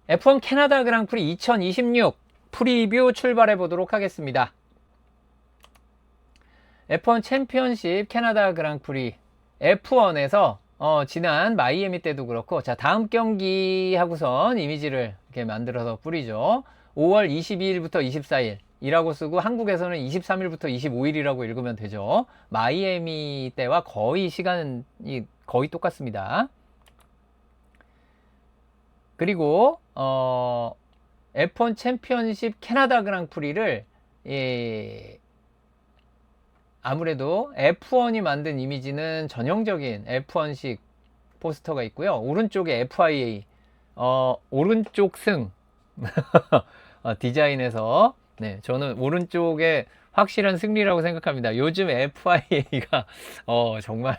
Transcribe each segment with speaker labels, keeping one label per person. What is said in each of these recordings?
Speaker 1: F1 캐나다 그랑프리 2026 프리뷰 출발해 보도록 하겠습니다. F1 챔피언십 캐나다 그랑프리 F1에서 지난 마이애미 때도 그렇고, 자, 다음 경기 하고선 이미지를 이렇게 만들어서 뿌리죠. 5월 22일부터 24일 이라고 쓰고, 한국에서는 23일부터 25일이라고 읽으면 되죠. 마이애미 때와 거의 시간이 거의 똑같습니다. 그리고 F1 챔피언십 캐나다 그랑프리를 아무래도 F1이 만든 이미지는 전형적인 F1식 포스터가 있고요. 오른쪽에 FIA 오른쪽 승 디자인에서, 네, 저는 오른쪽에 확실한 승리라고 생각합니다. 요즘 FIA가 정말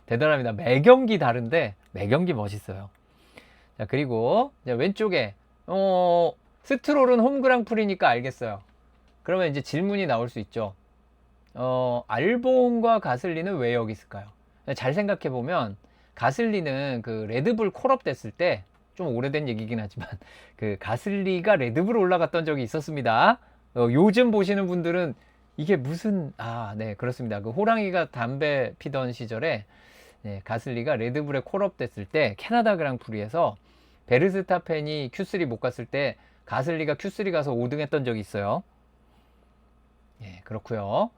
Speaker 1: 대단합니다. 매 경기 다른데 매 경기 멋있어요. 자, 그리고 왼쪽에 스트롤은 홈 그랑프리니까 알겠어요. 그러면 이제 질문이 나올 수 있죠. 알본과 가슬리는 왜 여기 있을까요? 잘 생각해 보면 가슬리는 그 레드불 콜업 됐을 때, 좀 오래된 얘기긴 하지만 그 가슬리가 레드불 올라갔던 적이 있었습니다. 요즘 보시는 분들은 이게 무슨, 네, 그렇습니다. 그 호랑이가 담배 피던 시절에, 네, 가슬리가 레드불에 콜업 됐을 때 캐나다 그랑프리에서 베르스타펜이 Q3 못 갔을 때 가슬리가 Q3 가서 5등 했던 적이 있어요. 예, 그렇고요.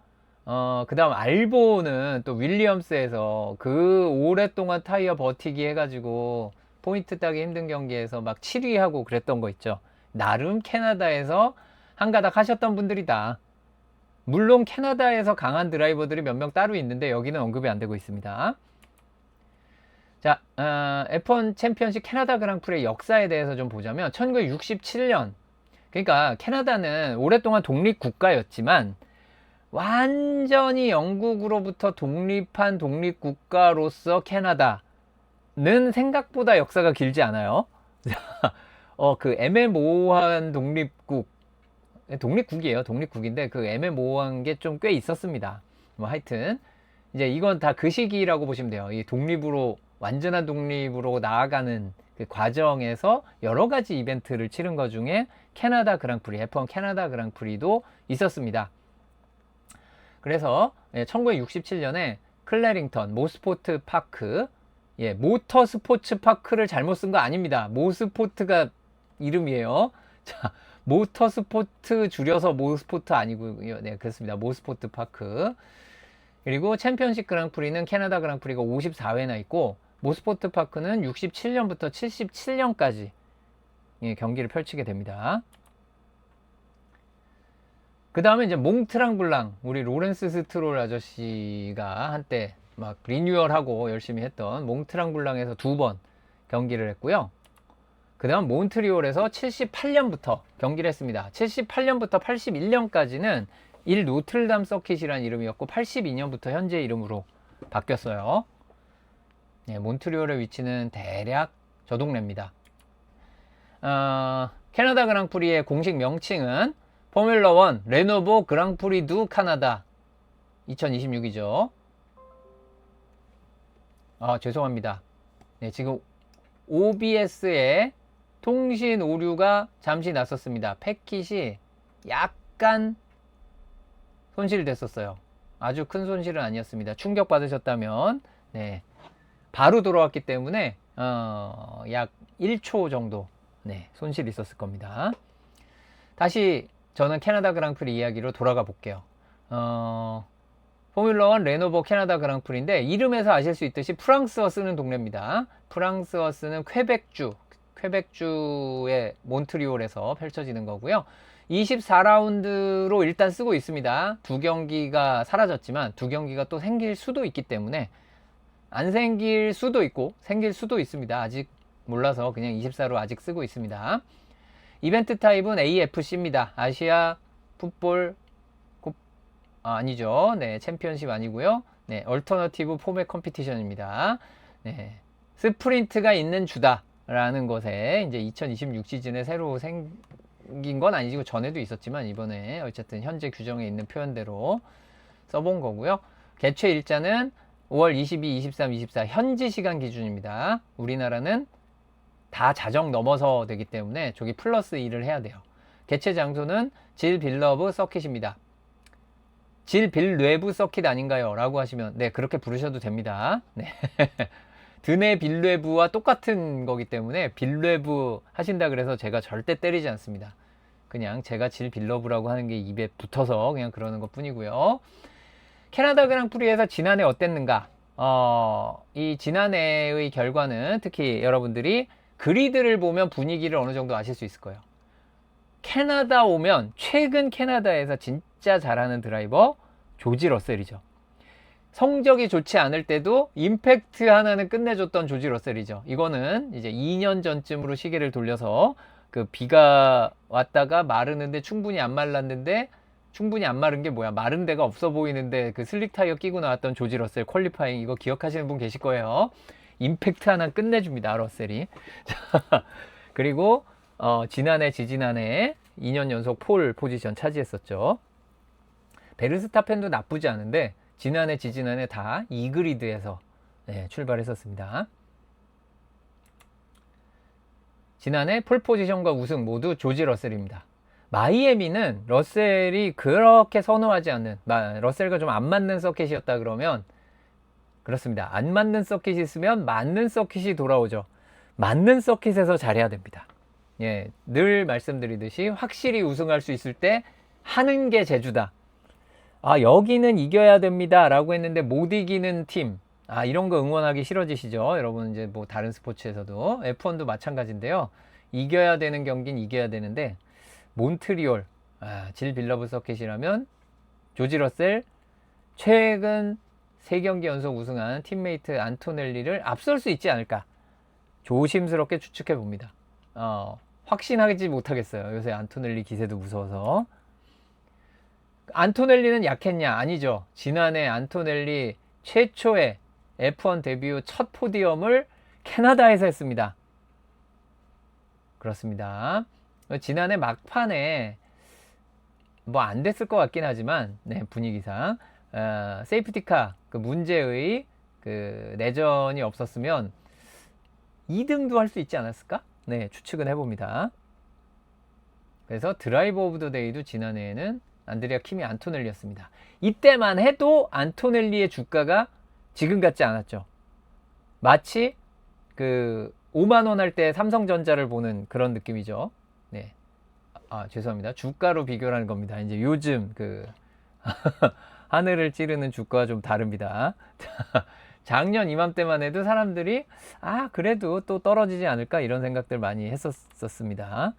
Speaker 1: 그 다음 알보는 또 윌리엄스에서 그 오랫동안 타이어 버티기 해가지고 포인트 따기 힘든 경기에서 막 7위 하고 그랬던 거 있죠. 나름 캐나다에서 한가닥 하셨던 분들이다. 물론 캐나다에서 강한 드라이버들이 몇 명 따로 있는데 여기는 언급이 안 되고 있습니다. 자, F1 챔피언십 캐나다 그랑프리의 역사에 대해서 좀 보자면 1967년, 그러니까 캐나다는 오랫동안 독립국가였지만 완전히 영국으로부터 독립한 독립국가로서 캐나다는 생각보다 역사가 길지 않아요. 그 애매모호한 독립국이에요. 독립국인데 그 애매모호한 게 좀 꽤 있었습니다. 뭐 하여튼 이제 이건 다 그 시기라고 보시면 돼요. 이 독립으로, 완전한 독립으로 나아가는 그 과정에서 여러 가지 이벤트를 치른 것 중에 캐나다 그랑프리, F1 캐나다 그랑프리도 있었습니다. 그래서 1967년에 클래링턴 모스포트 파크, 모터 스포츠 파크를 잘못 쓴 거 아닙니다. 모스포트가 이름이에요. 자, 모터 스포트 줄여서 모스포트 아니고요. 네, 그렇습니다. 모스포트 파크. 그리고 챔피언십 그랑프리는 캐나다 그랑프리가 54회나 있고, 모스포트 파크는 67년부터 77년까지 경기를 펼치게 됩니다. 그 다음에 이제 몽트랑 블랑, 우리 로렌스 스트롤 아저씨가 한때 막 리뉴얼하고 열심히 했던 몽트랑 블랑에서 2번 경기를 했고요. 그 다음 몬트리올에서 78년부터 경기를 했습니다. 78년부터 81년까지는 일 노틀담 서킷이라는 이름이었고, 82년부터 현재 이름으로 바뀌었어요. 네, 몬트리올의 위치는 대략 저 동네입니다. 캐나다 그랑프리의 공식 명칭은 포뮬러 1 레노버 그랑프리 두 카나다 2026이죠. 죄송합니다. 네, 지금 OBS에 통신 오류가 잠시 났었습니다. 패킷이 약간 손실됐었어요. 아주 큰 손실은 아니었습니다. 충격 받으셨다면, 네, 바로 돌아왔기 때문에 약 1초 정도, 네, 손실이 있었을 겁니다. 다시 저는 캐나다 그랑프리 이야기로 돌아가 볼게요. 포뮬러 1 레노버 캐나다 그랑프리인데, 이름에서 아실 수 있듯이 프랑스어 쓰는 동네입니다. 프랑스어 쓰는 퀘벡주의 몬트리올에서 펼쳐지는 거고요. 24라운드로 일단 쓰고 있습니다. 두 경기가 사라졌지만 두 경기가 또 생길 수도 있기 때문에, 안 생길 수도 있고 생길 수도 있습니다. 아직 몰라서 그냥 24로 아직 쓰고 있습니다. 이벤트 타입은 AFC입니다. 아시아 풋볼 아니죠. 네, 챔피언십 아니고요. 네, 얼터너티브 포맷 컴피티션입니다. 네, 스프린트가 있는 주다라는 것에 이제 2026 시즌에 새로 생긴 건 아니고 전에도 있었지만, 이번에 어쨌든 현재 규정에 있는 표현대로 써본 거고요. 개최 일자는 5월 22, 23, 24 현지 시간 기준입니다. 우리나라는 다 자정 넘어서 되기 때문에 저기 플러스 2를 해야 돼요. 개최 장소는 질 빌러브 서킷입니다. 질 빌뇌브 서킷 아닌가요? 라고 하시면 네, 그렇게 부르셔도 됩니다. 네. 드네 빌뇌브와 똑같은 거기 때문에 빌뇌브 하신다 그래서 제가 절대 때리지 않습니다. 그냥 제가 질 빌러브라고 하는 게 입에 붙어서 그냥 그러는 것 뿐이고요. 캐나다 그랑프리에서 지난해 어땠는가? 이 지난해의 결과는 특히 여러분들이 그리드를 보면 분위기를 어느 정도 아실 수 있을 거예요. 캐나다 오면 최근 캐나다에서 진짜 잘하는 드라이버 조지 러셀이죠. 성적이 좋지 않을 때도 임팩트 하나는 끝내줬던 조지 러셀이죠. 이거는 이제 2년 전쯤으로 시계를 돌려서 그 비가 왔다가 마르는데 충분히 안 말랐는데 충분히 안 마른 게 뭐야? 마른 데가 없어 보이는데 그 슬릭 타이어 끼고 나왔던 조지 러셀 퀄리파잉 이거 기억하시는 분 계실 거예요. 임팩트 하나 끝내줍니다. 러셀이. 그리고 지난해 지지난해 2년 연속 폴 포지션 차지했었죠. 베르스타펜도 나쁘지 않은데 지난해 지지난해 다 2그리드에서 네, 출발했었습니다. 지난해 폴 포지션과 우승 모두 조지 러셀입니다. 마이애미는 러셀이 그렇게 선호하지 않는, 러셀과 좀 안 맞는 서킷이었다 그러면 그렇습니다. 안 맞는 서킷이 있으면 맞는 서킷이 돌아오죠. 맞는 서킷에서 잘해야 됩니다. 예, 늘 말씀드리듯이 확실히 우승할 수 있을 때 하는 게 제주다. 아, 여기는 이겨야 됩니다 라고 했는데 못 이기는 팀, 이런 거 응원하기 싫어지시죠? 여러분 이제 뭐 다른 스포츠에서도 F1도 마찬가지인데요. 이겨야 되는 경기는 이겨야 되는데 몬트리올, 질 빌러브 서킷이라면 조지 러셀 최근 3경기 연속 우승한 팀메이트 안토넬리를 앞설 수 있지 않을까 조심스럽게 추측해 봅니다. 확신하지 못하겠어요. 요새 안토넬리 기세도 무서워서. 안토넬리는 약했냐? 아니죠. 지난해 안토넬리 최초의 F1 데뷔 첫 포디엄을 캐나다에서 했습니다. 그렇습니다. 지난해 막판에 뭐 안 됐을 것 같긴 하지만 네, 분위기상 세이프티카 그 문제의 그 내전이 없었으면 2등도 할 수 있지 않았을까? 네, 추측은 해봅니다. 그래서 드라이버 오브 더 데이도 지난해에는 안드레아 킴이 안토넬리였습니다. 이때만 해도 안토넬리의 주가가 지금 같지 않았죠. 마치 그 5만원 할 때 삼성전자를 보는 그런 느낌이죠. 네. 죄송합니다. 주가로 비교를 하는 겁니다. 이제 요즘 그 하늘을 찌르는 주가와 좀 다릅니다. 작년 이맘때만 해도 사람들이 그래도 또 떨어지지 않을까 이런 생각들 많이 했었습니다.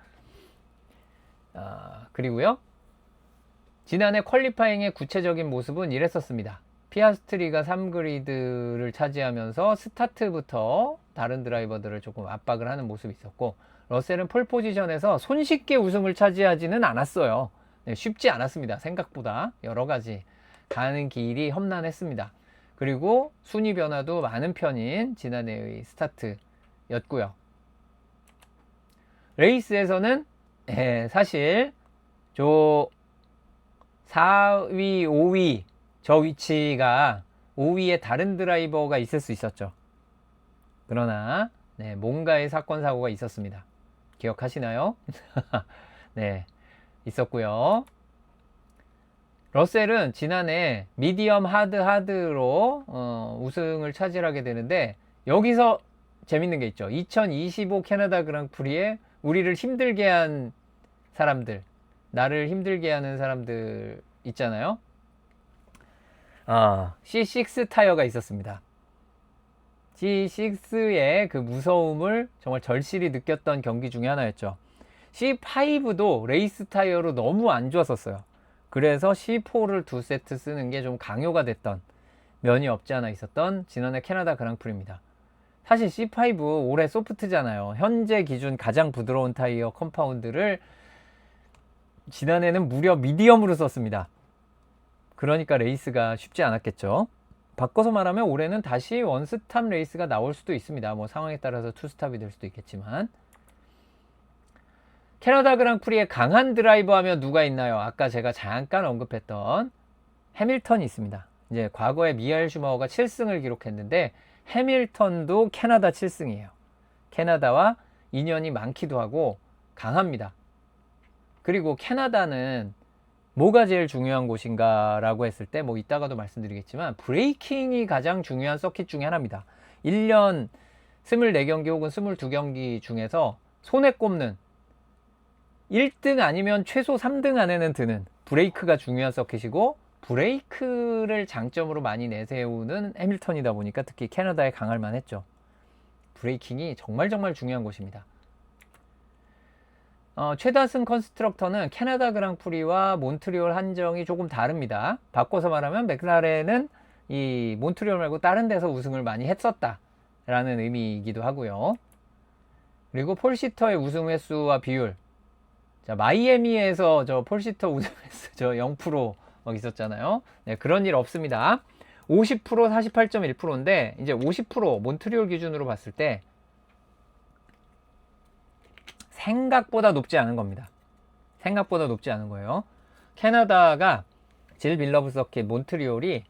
Speaker 1: 그리고요. 지난해 퀄리파잉의 구체적인 모습은 이랬었습니다. 피아스트리가 3그리드를 차지하면서 스타트부터 다른 드라이버들을 조금 압박을 하는 모습이 있었고 러셀은 폴 포지션에서 손쉽게 우승을 차지하지는 않았어요. 네, 쉽지 않았습니다. 생각보다 여러 가지 가는 길이 험난했습니다. 그리고 순위 변화도 많은 편인 지난해의 스타트였고요. 레이스에서는 사실 저 4위, 5위 저 위치가 5위에 다른 드라이버가 있을 수 있었죠. 그러나 뭔가의 사건 사고가 있었습니다. 기억하시나요? 네, 있었고요. 러셀은 지난해 미디엄 하드로 우승을 차지하게 되는데 여기서 재밌는 게 있죠. 2025 캐나다 그랑프리에 우리를 힘들게 한 사람들, 나를 힘들게 하는 사람들 있잖아요. C6 타이어가 있었습니다. C6의 그 무서움을 정말 절실히 느꼈던 경기 중에 하나였죠. C5도 레이스 타이어로 너무 안 좋았었어요. 그래서 C4를 2세트 쓰는 게 좀 강요가 됐던 면이 없지 않아 있었던 지난해 캐나다 그랑프리입니다. 사실 C5 올해 소프트잖아요. 현재 기준 가장 부드러운 타이어 컴파운드를 지난해는 무려 미디엄으로 썼습니다. 그러니까 레이스가 쉽지 않았겠죠. 바꿔서 말하면 올해는 다시 원스탑 레이스가 나올 수도 있습니다. 뭐 상황에 따라서 투스탑이 될 수도 있겠지만. 캐나다 그랑프리에 강한 드라이버 하면 누가 있나요? 아까 제가 잠깐 언급했던 해밀턴이 있습니다. 이제 과거에 미하엘 슈마허가 7승을 기록했는데 해밀턴도 캐나다 7승이에요. 캐나다와 인연이 많기도 하고 강합니다. 그리고 캐나다는 뭐가 제일 중요한 곳인가 라고 했을 때 뭐 이따가도 말씀드리겠지만 브레이킹이 가장 중요한 서킷 중에 하나입니다. 1년 24경기 혹은 22경기 중에서 손에 꼽는 1등 아니면 최소 3등 안에는 드는 브레이크가 중요한 서킷이고, 브레이크를 장점으로 많이 내세우는 해밀턴이다 보니까 특히 캐나다에 강할 만했죠. 브레이킹이 정말 중요한 곳입니다. 최다승 컨스트럭터는 캐나다 그랑프리와 몬트리올 한정이 조금 다릅니다. 바꿔서 말하면 맥라렌은 이 몬트리올 말고 다른 데서 우승을 많이 했었다 라는 의미이기도 하고요. 그리고 폴시터의 우승 횟수와 비율, 자, 마이애미에서 저 폴시터 우승 횟수 저 0% 막 있었잖아요. 네, 그런 일 없습니다. 50% 48.1%인데 이제 50% 몬트리올 기준으로 봤을 때 생각보다 높지 않은 겁니다. 생각보다 높지 않은 거예요. 캐나다가 질 빌러브 서킷 몬트리올이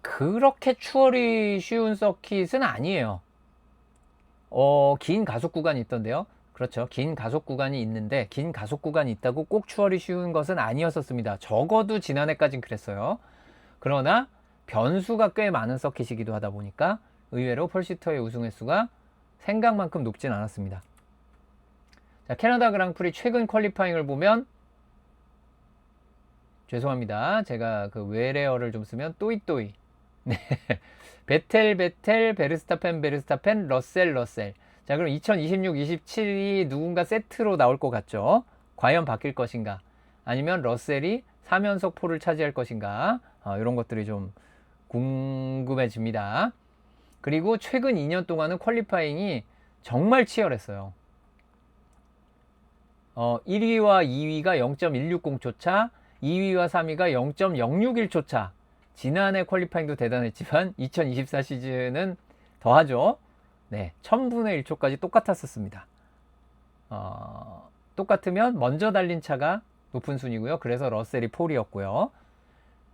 Speaker 1: 그렇게 추월이 쉬운 서킷은 아니에요. 긴 가속 구간이 있던데요. 그렇죠. 긴 가속 구간이 있는데 긴 가속 구간이 있다고 꼭 추월이 쉬운 것은 아니었었습니다. 적어도 지난해까진 그랬어요. 그러나 변수가 꽤 많은 서킷이기도 하다 보니까 의외로 폴시터의 우승 횟수가 생각만큼 높진 않았습니다. 자, 캐나다 그랑프리 최근 퀄리파잉을 보면, 죄송합니다. 제가 그 외래어를 좀 쓰면 또이또이. 네. 베텔, 베르스타펜, 러셀. 자, 그럼 2026, 27이 누군가 세트로 나올 것 같죠? 과연 바뀔 것인가? 아니면 러셀이 3연속 포를 차지할 것인가? 이런 것들이 좀 궁금해집니다. 그리고 최근 2년 동안은 퀄리파잉이 정말 치열했어요. 1위와 2위가 0.160초 차, 2위와 3위가 0.061초 차. 지난해 퀄리파잉도 대단했지만 2024 시즌은 더하죠. 네, 1000분의 1초까지 똑같았었습니다. 똑같으면 먼저 달린 차가 높은 순위고요. 그래서 러셀이 폴이었고요.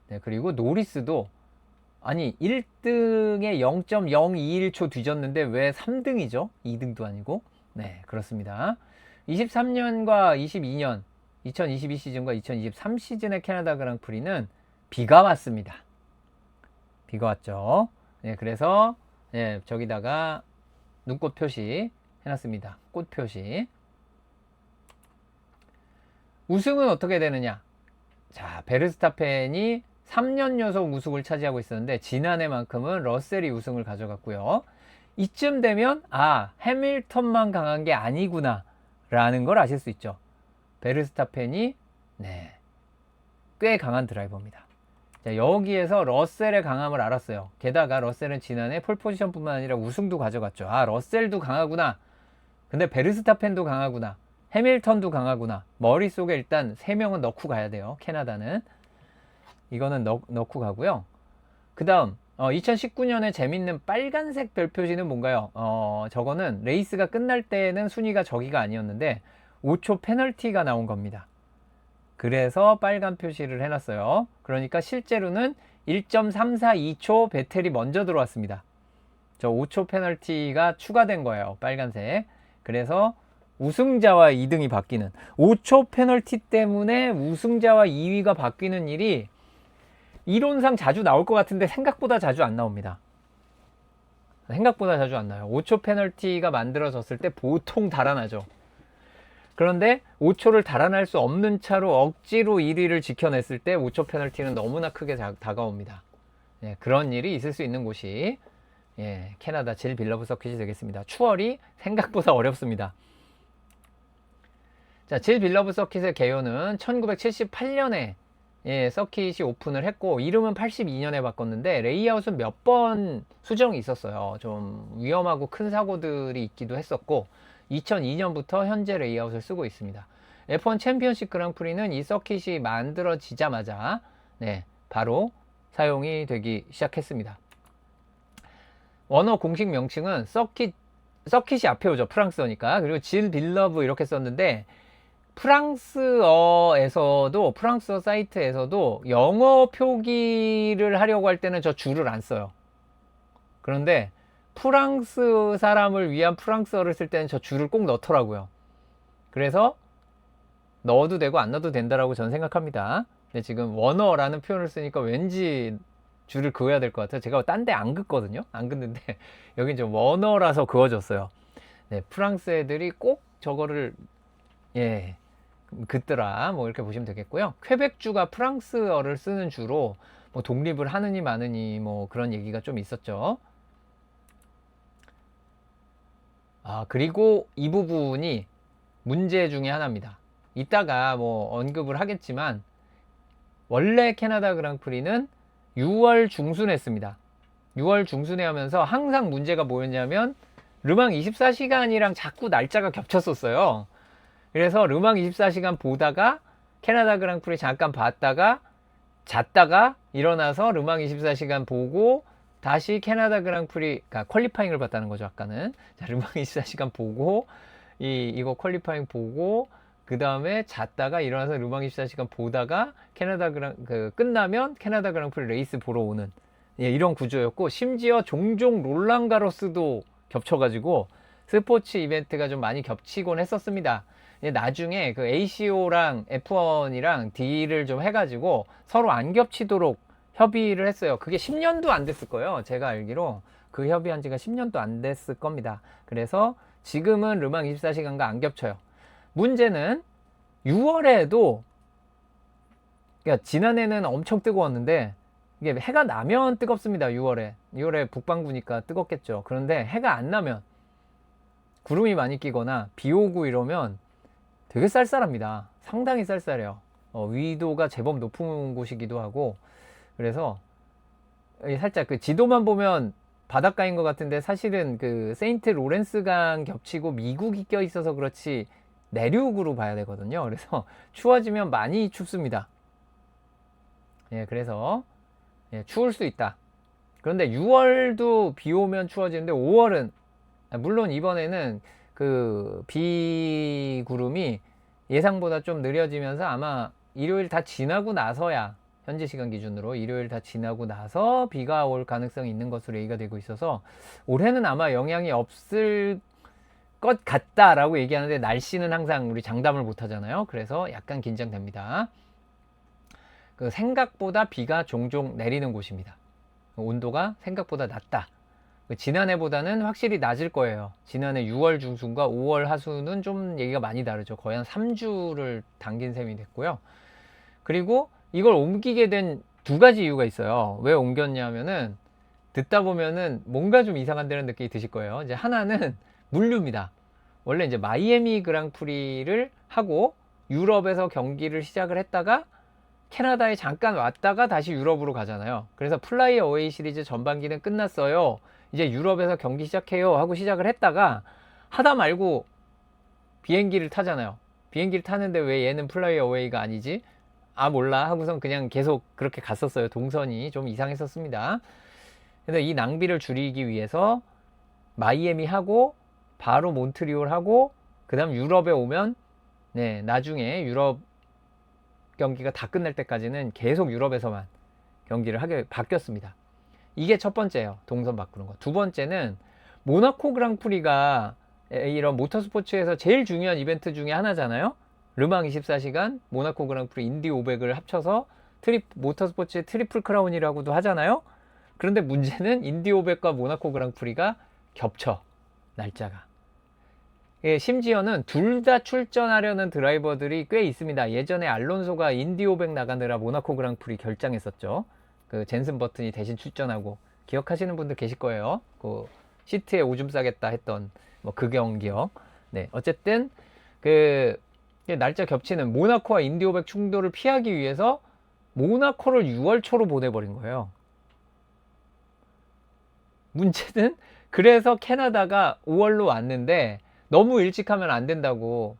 Speaker 1: 네, 그리고 노리스도 아니 1등에 0.021초 뒤졌는데 왜 3등이죠? 2등도 아니고. 네, 그렇습니다. 23년과 22년, 2022 시즌과 2023 시즌의 캐나다 그랑프리는 비가 왔습니다. 비가 왔죠. 네, 그래서 네, 저기다가 눈꽃 표시 해놨습니다. 꽃 표시. 우승은 어떻게 되느냐? 자, 베르스타펜이 3년 연속 우승을 차지하고 있었는데 지난해만큼은 러셀이 우승을 가져갔고요. 이쯤 되면 해밀턴만 강한 게 아니구나 라는 걸 아실 수 있죠. 베르스타펜이 네, 꽤 강한 드라이버입니다. 자, 여기에서 러셀의 강함을 알았어요. 게다가 러셀은 지난해 폴포지션 뿐만 아니라 우승도 가져갔죠. 러셀도 강하구나. 근데 베르스타펜도 강하구나. 해밀턴도 강하구나. 머릿속에 일단 3명은 넣고 가야 돼요. 캐나다는. 이거는 넣고 가고요. 그 다음 2019년에 재밌는 빨간색 별표지는 뭔가요? 저거는 레이스가 끝날 때는 순위가 저기가 아니었는데 5초 페널티가 나온 겁니다. 그래서 빨간 표시를 해놨어요. 그러니까 실제로는 1.342초 베텔이 먼저 들어왔습니다. 저 5초 페널티가 추가된 거예요. 빨간색. 그래서 우승자와 2등이 바뀌는, 5초 페널티 때문에 우승자와 2위가 바뀌는 일이 이론상 자주 나올 것 같은데 생각보다 자주 안 나옵니다. 생각보다 자주 안 나요. 5초 페널티가 만들어졌을 때 보통 달아나죠. 그런데 5초를 달아날 수 없는 차로 억지로 1위를 지켜냈을 때 5초 페널티는 너무나 크게 다가옵니다. 예, 그런 일이 있을 수 있는 곳이 캐나다 질 빌러브 서킷이 되겠습니다. 추월이 생각보다 어렵습니다. 자, 질 빌러브 서킷의 개요는 1978년에 서킷이 오픈을 했고 이름은 82년에 바꿨는데 레이아웃은 몇 번 수정이 있었어요. 좀 위험하고 큰 사고들이 있기도 했었고 2002년부터 현재 레이아웃을 쓰고 있습니다. F1 챔피언십 그랑프리는 이 서킷이 만들어지자마자 바로 사용이 되기 시작했습니다. 원어 공식 명칭은 서킷이 앞에 오죠. 프랑스어니까. 그리고 질 빌러브 이렇게 썼는데 프랑스어 사이트에서도 영어 표기를 하려고 할 때는 저 줄을 안 써요. 그런데 프랑스 사람을 위한 프랑스어를 쓸 때는 저 줄을 꼭 넣더라고요. 그래서 넣어도 되고 안 넣어도 된다라고 저는 생각합니다. 근데 지금 원어라는 표현을 쓰니까 왠지 줄을 그어야 될 것 같아요. 제가 딴 데 안 긋거든요. 안 긋는데 여긴 좀 원어라서 그어졌어요. 네, 프랑스 애들이 꼭 저거를 예 긋더라. 뭐 이렇게 보시면 되겠고요. 퀘벡주가 프랑스어를 쓰는 주로 뭐 독립을 하느니 마느니 뭐 그런 얘기가 좀 있었죠. 아, 그리고 이 부분이 문제 중에 하나입니다. 이따가 뭐 언급을 하겠지만 원래 캐나다 그랑프리는 6월 중순에 했습니다. 6월 중순에 하면서 항상 문제가 뭐였냐면 르망 24시간이랑 자꾸 날짜가 겹쳤었어요. 그래서 르망 24시간 보다가 캐나다 그랑프리 잠깐 봤다가 잤다가 일어나서 르망 24시간 보고 다시 캐나다 그랑프리, 그러니까 퀄리파잉을 봤다는 거죠. 아까는 자, 르망 24시간 보고 이거 퀄리파잉 보고 그 다음에 잤다가 일어나서 르망 24시간 보다가 캐나다 끝나면 캐나다 그랑프리 레이스 보러 오는 예, 이런 구조였고, 심지어 종종 롤랑가로스도 겹쳐가지고 스포츠 이벤트가 좀 많이 겹치곤 했었습니다. 나중에 그 ACO랑 F1이랑 딜을 좀 해가지고 서로 안 겹치도록 협의를 했어요. 그게 10년도 안 됐을 거예요. 제가 알기로 그 협의한 지가 10년도 안 됐을 겁니다. 그래서 지금은 르망 24시간과 안 겹쳐요. 문제는 6월에도, 그러니까 지난해는 엄청 뜨거웠는데 이게 해가 나면 뜨겁습니다. 6월에 북반구니까 뜨겁겠죠. 그런데 해가 안 나면, 구름이 많이 끼거나 비 오고 이러면 되게 쌀쌀합니다. 상당히 쌀쌀해요. 위도가 제법 높은 곳이기도 하고, 그래서 살짝 그 지도만 보면 바닷가인 것 같은데 사실은 그 세인트 로렌스강 겹치고 미국이 껴 있어서 그렇지 내륙으로 봐야 되거든요. 그래서 추워지면 많이 춥습니다. 예, 그래서 예, 추울 수 있다. 그런데 6월도 비 오면 추워지는데 5월은 물론 이번에는 그 비구름이 예상보다 좀 느려지면서 아마 일요일 다 지나고 나서야, 현지 시간 기준으로 일요일 다 지나고 나서 비가 올 가능성이 있는 것으로 얘기가 되고 있어서 올해는 아마 영향이 없을 것 같다라고 얘기하는데, 날씨는 항상 우리 장담을 못 하잖아요. 그래서 약간 긴장됩니다. 그 생각보다 비가 종종 내리는 곳입니다. 온도가 생각보다 낮다. 지난해보다는 확실히 낮을 거예요. 지난해 6월 중순과 5월 하순은 좀 얘기가 많이 다르죠. 거의 한 3주를 당긴 셈이 됐고요. 그리고 이걸 옮기게 된 두 가지 이유가 있어요. 왜 옮겼냐면은 듣다 보면은 뭔가 좀 이상한데는 느낌이 드실 거예요. 이제 하나는 물류입니다. 원래 이제 마이애미 그랑프리를 하고 유럽에서 경기를 시작을 했다가 캐나다에 잠깐 왔다가 다시 유럽으로 가잖아요. 그래서 플라이 어웨이 시리즈 전반기는 끝났어요. 이제 유럽에서 경기 시작해요 하고 시작을 했다가 하다 말고 비행기를 타잖아요. 비행기를 타는데 왜 얘는 플라이 어웨이가 아니지? 아 몰라 하고선 그냥 계속 그렇게 갔었어요. 동선이 좀 이상했었습니다. 그래서 이 낭비를 줄이기 위해서 마이애미 하고 바로 몬트리올 하고 그 다음 유럽에 오면 네, 나중에 유럽 경기가 다 끝날 때까지는 계속 유럽에서만 경기를 하게 바뀌었습니다. 이게 첫 번째예요. 동선 바꾸는 거. 두 번째는 모나코 그랑프리가 이런 모터스포츠에서 제일 중요한 이벤트 중에 하나잖아요. 르망 24시간, 모나코 그랑프리, 인디 500을 합쳐서 모터스포츠의 트리플 크라운이라고도 하잖아요. 그런데 문제는 인디 500과 모나코 그랑프리가 겹쳐, 날짜가. 예, 심지어는 둘 다 출전하려는 드라이버들이 꽤 있습니다. 예전에 알론소가 인디 500 나가느라 모나코 그랑프리 결장했었죠. 그 젠슨 버튼이 대신 출전하고, 기억하시는 분들 계실 거예요. 그 시트에 오줌 싸겠다 했던 뭐 그 경기요. 네, 어쨌든 그 날짜 겹치는 모나코와 인디 500 충돌을 피하기 위해서 모나코를 6월 초로 보내버린 거예요. 문제는 그래서 캐나다가 5월로 왔는데 너무 일찍 하면 안 된다고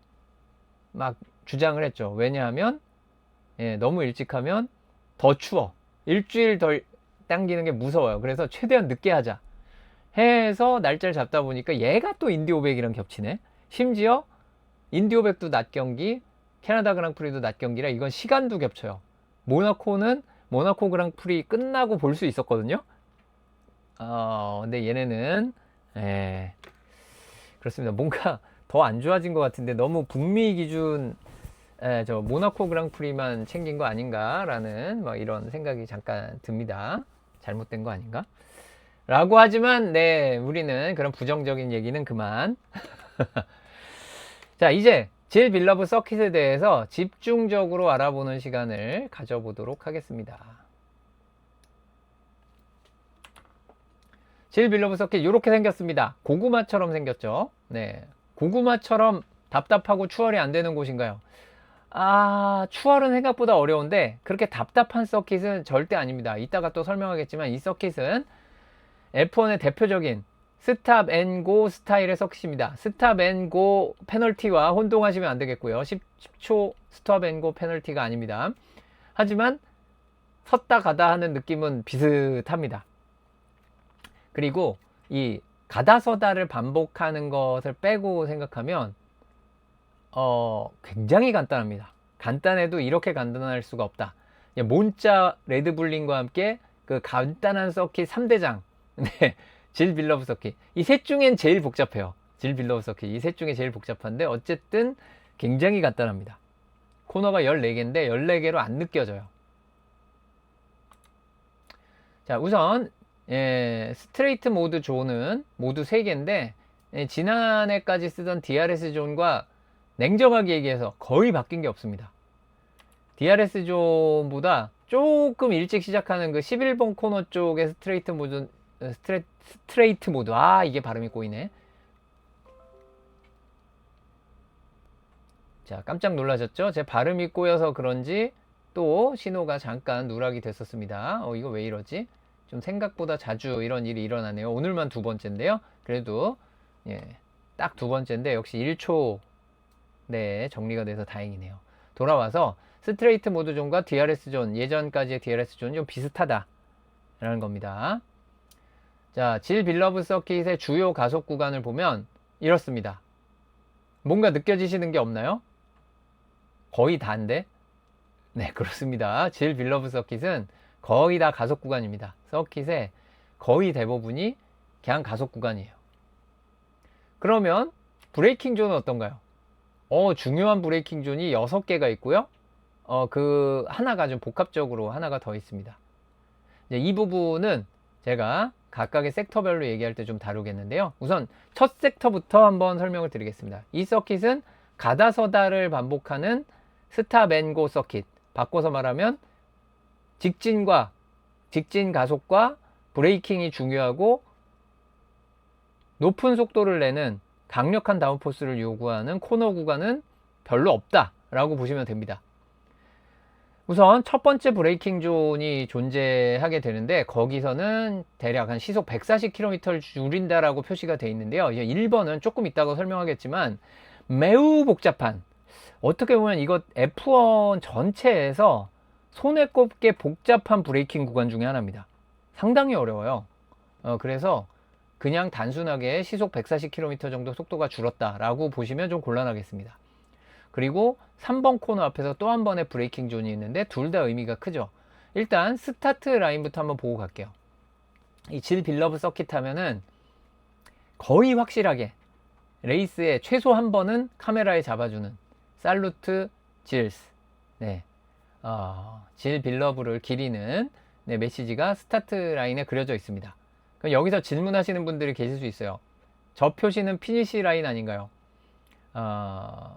Speaker 1: 막 주장을 했죠. 왜냐하면 예, 너무 일찍 하면 더 추워. 일주일 더 당기는 게 무서워요. 그래서 최대한 늦게 하자 해서 날짜를 잡다 보니까 얘가 또 인디 500이랑 겹치네. 심지어 인디 500도 낮 경기, 캐나다 그랑프리도 낮 경기라 이건 시간도 겹쳐요. 모나코는 모나코 그랑프리 끝나고 볼 수 있었거든요. 근데 얘네는 예, 그렇습니다. 뭔가 더 안 좋아진 것 같은데 너무 북미 기준 저 모나코 그랑프리만 챙긴 거 아닌가라는 뭐 이런 생각이 잠깐 듭니다. 잘못된 거 아닌가? 라고 하지만 네, 우리는 그런 부정적인 얘기는 그만. 자, 이제 질 빌러브 서킷에 대해서 집중적으로 알아보는 시간을 가져보도록 하겠습니다. 질 빌러브 서킷 이렇게 생겼습니다. 고구마처럼 생겼죠. 네, 고구마처럼 답답하고 추월이 안 되는 곳인가요? 추월은 생각보다 어려운데 그렇게 답답한 서킷은 절대 아닙니다. 이따가 또 설명하겠지만 이 서킷은 F1의 대표적인 스탑 앤 고 스타일의 서킷입니다. 스탑 앤 고 페널티와 혼동하시면 안 되겠고요. 10초 스탑 앤 고 페널티가 아닙니다. 하지만 섰다 가다 하는 느낌은 비슷합니다. 그리고 이 가다 서다를 반복하는 것을 빼고 생각하면 굉장히 간단합니다. 간단해도 이렇게 간단할 수가 없다. 몬자 레드불링과 함께 그 간단한 서킷 3대장 네, 질 빌러브 서킷 이 셋 중엔 제일 복잡해요. 질 빌러브 서킷 이 셋 중에 제일 복잡한데 어쨌든 굉장히 간단합니다. 코너가 14개인데 14개로 안 느껴져요. 자, 우선 스트레이트 모드 존은 모두 3개인데 지난해까지 쓰던 DRS 존과 냉정하게 얘기해서 거의 바뀐 게 없습니다. DRS 존보다 조금 일찍 시작하는 그 11번 코너 쪽의 스트레이트 모드 이게 발음이 꼬이네. 자, 깜짝 놀라셨죠? 제 발음이 꼬여서 그런지 또 신호가 잠깐 누락이 됐었습니다. 이거 왜 이러지? 좀 생각보다 자주 이런 일이 일어나네요. 오늘만 2번째인데요. 그래도 딱 2번째인데 역시 1초 네, 정리가 돼서 다행이네요. 돌아와서 스트레이트 모드 존과 DRS 존, 예전까지의 DRS 존이 좀 비슷하다 라는 겁니다. 자, 질 빌러브 서킷의 주요 가속 구간을 보면 이렇습니다. 뭔가 느껴지시는 게 없나요? 거의 다인데? 네, 그렇습니다. 질 빌러브 서킷은 거의 다 가속 구간입니다. 서킷의 거의 대부분이 그냥 가속 구간이에요. 그러면 브레이킹 존은 어떤가요? 중요한 브레이킹 존이 6개가 있고요. 그 하나가 좀 복합적으로 하나가 더 있습니다. 이제 이 부분은 제가 각각의 섹터별로 얘기할 때 좀 다루겠는데요. 우선 첫 섹터부터 한번 설명을 드리겠습니다. 이 서킷은 가다 서다를 반복하는 스탑 앤 고 서킷. 바꿔서 말하면 직진 가속과 브레이킹이 중요하고 높은 속도를 내는 강력한 다운포스를 요구하는 코너 구간은 별로 없다 라고 보시면 됩니다. 우선 첫 번째 브레이킹 존이 존재하게 되는데 거기서는 대략 한 시속 140km를 줄인다 라고 표시가 되어 있는데요. 이제 1번은 조금 이따가 설명하겠지만 매우 복잡한, 어떻게 보면 이것 F1 전체에서 손에 꼽게 복잡한 브레이킹 구간 중에 하나입니다. 상당히 어려워요. 그래서 그냥 단순하게 시속 140km 정도 속도가 줄었다라고 보시면 좀 곤란하겠습니다. 그리고 3번 코너 앞에서 또 한 번의 브레이킹 존이 있는데 둘 다 의미가 크죠. 일단 스타트 라인부터 한번 보고 갈게요. 이 질 빌러브 서킷 하면은 거의 확실하게 레이스에 최소 한 번은 카메라에 잡아주는 살루트 질스, 네, 질 빌러브를 기리는 메시지가 스타트 라인에 그려져 있습니다. 그럼 여기서 질문하시는 분들이 계실 수 있어요. 저 표시는 피니시 라인 아닌가요?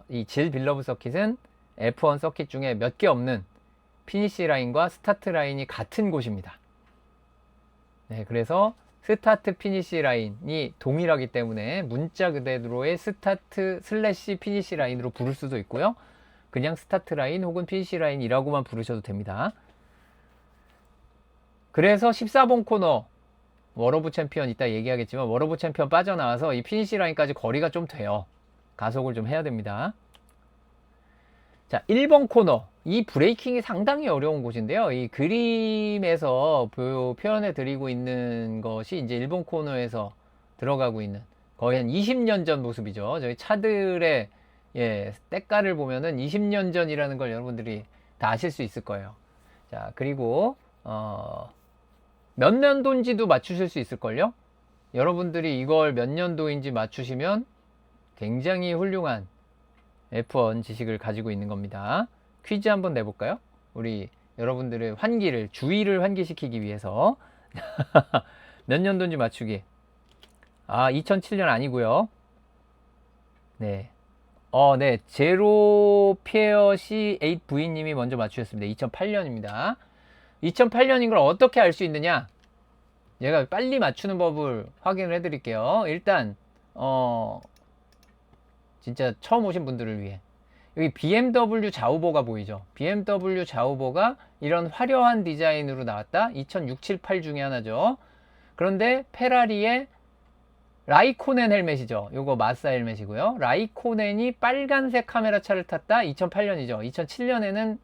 Speaker 1: 이 질 빌러브 서킷은 F1 서킷 중에 몇 개 없는 피니시 라인과 스타트 라인이 같은 곳입니다. 네, 그래서 스타트 피니시 라인이 동일하기 때문에 문자 그대로의 스타트 슬래시 피니시 라인으로 부를 수도 있고요. 그냥 스타트 라인 혹은 피니시 라인이라고만 부르셔도 됩니다. 그래서 14번 코너 워러브 챔피언 이따 얘기하겠지만 워러브 챔피언 빠져나와서 이 피니시 라인까지 거리가 좀 돼요. 가속을 좀 해야 됩니다. 자, 1번 코너. 이 브레이킹이 상당히 어려운 곳인데요. 이 그림에서 표현해 드리고 있는 것이 이제 1번 코너에서 들어가고 있는 거의 한 20년 전 모습이죠. 저희 차들의 때깔을 보면은 20년 전이라는 걸 여러분들이 다 아실 수 있을 거예요. 자, 그리고 몇 년도인지도 맞추실 수 있을걸요? 여러분들이 이걸 몇 년도인지 맞추시면 굉장히 훌륭한 F1 지식을 가지고 있는 겁니다. 퀴즈 한번 내볼까요? 우리 여러분들의 환기를, 주의를 환기시키기 위해서. 몇 년도인지 맞추기. 2007년 아니고요. 네. 네. 제로 피어시 8V님이 먼저 맞추셨습니다. 2008년입니다. 2008년인 걸 어떻게 알 수 있느냐? 얘가 빨리 맞추는 법을 확인을 해드릴게요. 일단 진짜 처음 오신 분들을 위해 여기 BMW 좌우보가 보이죠? BMW 좌우보가 이런 화려한 디자인으로 나왔다. 2006, 7, 8 중에 하나죠. 그런데 페라리의 라이코넨 헬멧이죠. 요거 마사 헬멧이고요. 라이코넨이 빨간색 카메라 차를 탔다. 2008년이죠. 2007년에는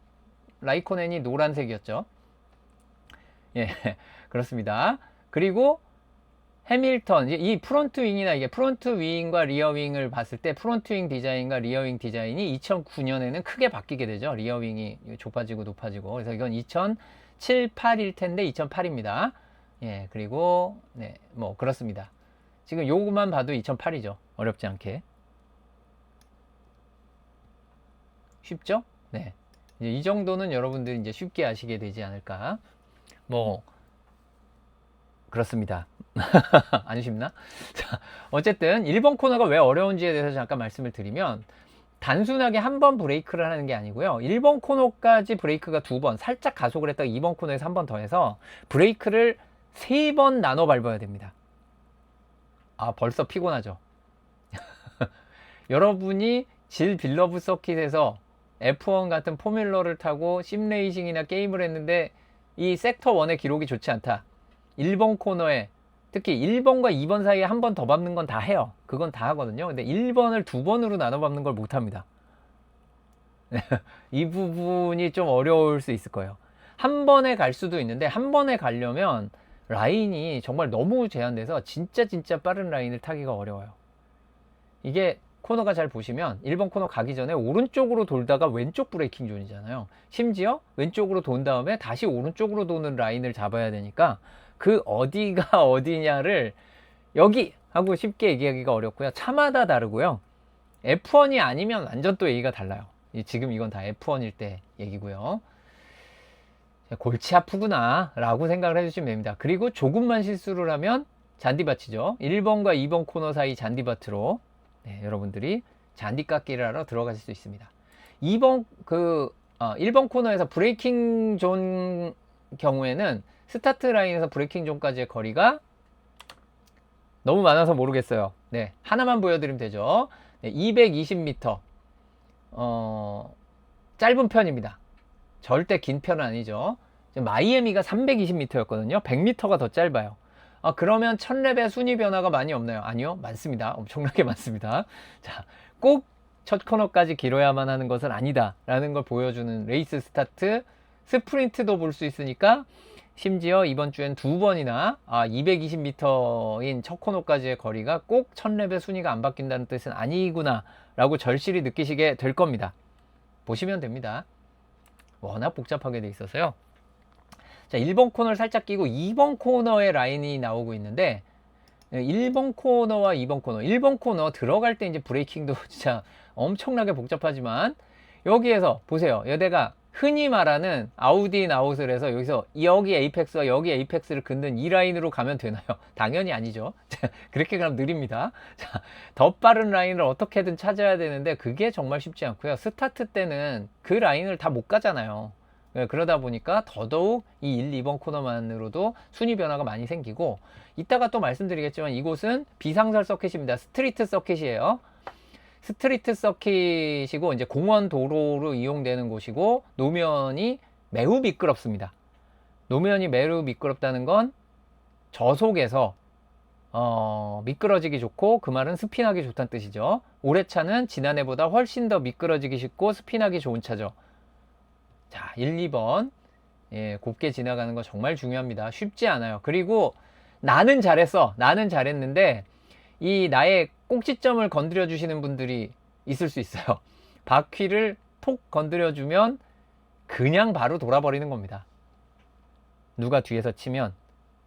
Speaker 1: 라이코넨이 노란색이었죠. 예, 그렇습니다. 그리고 해밀턴, 이 프론트 윙이나 이게 프론트 윙과 리어 윙을 봤을 때 프론트 윙 디자인과 리어 윙 디자인이 2009년에는 크게 바뀌게 되죠. 리어 윙이 좁아지고 높아지고. 그래서 이건 2007, 8일 텐데 2008입니다. 예, 그리고 네, 뭐 그렇습니다. 지금 요것만 봐도 2008이죠. 어렵지 않게. 쉽죠? 네. 이제 이 정도는 여러분들이 이제 쉽게 아시게 되지 않을까. 뭐 그렇습니다. 안 쉽나? 자, 어쨌든 1번 코너가 왜 어려운지에 대해서 잠깐 말씀을 드리면, 단순하게 한 번 브레이크를 하는 게 아니고요. 1번 코너까지 브레이크가 2번, 살짝 가속을 했다가 2번 코너에서 한 번 더 해서 브레이크를 3번 나눠 밟아야 됩니다. 벌써 피곤하죠. 여러분이 질 빌러브 서킷에서 F1 같은 포뮬러를 타고 심레이싱이나 게임을 했는데 이 섹터 1의 기록이 좋지 않다. 1번 코너에 특히 1번과 2번 사이에 한 번 더 밟는 건 다 해요. 그건 다 하거든요. 근데 1번을 2번으로 나눠 밟는 걸 못 합니다. 이 부분이 좀 어려울 수 있을 거예요. 한 번에 갈 수도 있는데 한 번에 가려면 라인이 정말 너무 제한돼서 진짜 빠른 라인을 타기가 어려워요. 이게 코너가 잘 보시면 1번 코너 가기 전에 오른쪽으로 돌다가 왼쪽 브레이킹 존이잖아요. 심지어 왼쪽으로 돈 다음에 다시 오른쪽으로 도는 라인을 잡아야 되니까 그 어디가 어디냐를 여기 하고 쉽게 얘기하기가 어렵고요. 차마다 다르고요. F1이 아니면 완전 또 얘기가 달라요. 지금 이건 다 F1일 때 얘기고요. 골치 아프구나 라고 생각을 해주시면 됩니다. 그리고 조금만 실수를 하면 잔디밭이죠. 1번과 2번 코너 사이 잔디밭으로 여러분들이 잔디 깎기를 하러 들어가실 수 있습니다. 1번 코너에서 브레이킹 존 경우에는 스타트 라인에서 브레이킹 존까지의 거리가 너무 많아서 모르겠어요. 네, 하나만 보여드리면 되죠. 220m 짧은 편입니다. 절대 긴 편은 아니죠. 마이애미가 320m였거든요. 100m가 더 짧아요. 그러면 1000렙의 순위 변화가 많이 없나요? 아니요, 많습니다. 엄청나게 많습니다. 자, 꼭 첫 코너까지 길어야만 하는 것은 아니다 라는 걸 보여주는 레이스 스타트, 스프린트도 볼 수 있으니까, 심지어 이번 주엔 2번이나 220m인 첫 코너까지의 거리가 꼭 1000렙의 순위가 안 바뀐다는 뜻은 아니구나 라고 절실히 느끼시게 될 겁니다. 보시면 됩니다. 워낙 복잡하게 돼 있어서요. 자, 1번 코너를 살짝 끼고 2번 코너의 라인이 나오고 있는데, 1번 코너와 2번 코너, 1번 코너 들어갈 때 이제 브레이킹도 진짜 엄청나게 복잡하지만, 여기에서 보세요. 여기가 흔히 말하는 아웃 인 아웃을 해서 여기서 여기 에이펙스와 여기 에이펙스를 긋는 이 라인으로 가면 되나요? 당연히 아니죠. 그렇게 가면 느립니다. 자, 더 빠른 라인을 어떻게든 찾아야 되는데 그게 정말 쉽지 않고요. 스타트 때는 그 라인을 다 못 가잖아요. 그러다 보니까 더더욱 이 1, 2번 코너만으로도 순위 변화가 많이 생기고, 이따가 또 말씀드리겠지만 이곳은 비상설 서킷입니다. 스트리트 서킷이에요. 스트리트 서킷이고 이제 공원 도로로 이용되는 곳이고, 노면이 매우 미끄럽습니다. 노면이 매우 미끄럽다는 건 저속에서 미끄러지기 좋고, 그 말은 스핀하기 좋다는 뜻이죠. 올해 차는 지난해보다 훨씬 더 미끄러지기 쉽고 스핀하기 좋은 차죠. 자, 1, 2번 곱게 지나가는 거 정말 중요합니다. 쉽지 않아요. 그리고 나는 잘했어, 나는 잘했는데 이 나의 꼭지점을 건드려 주시는 분들이 있을 수 있어요. 바퀴를 톡 건드려 주면 그냥 바로 돌아버리는 겁니다. 누가 뒤에서 치면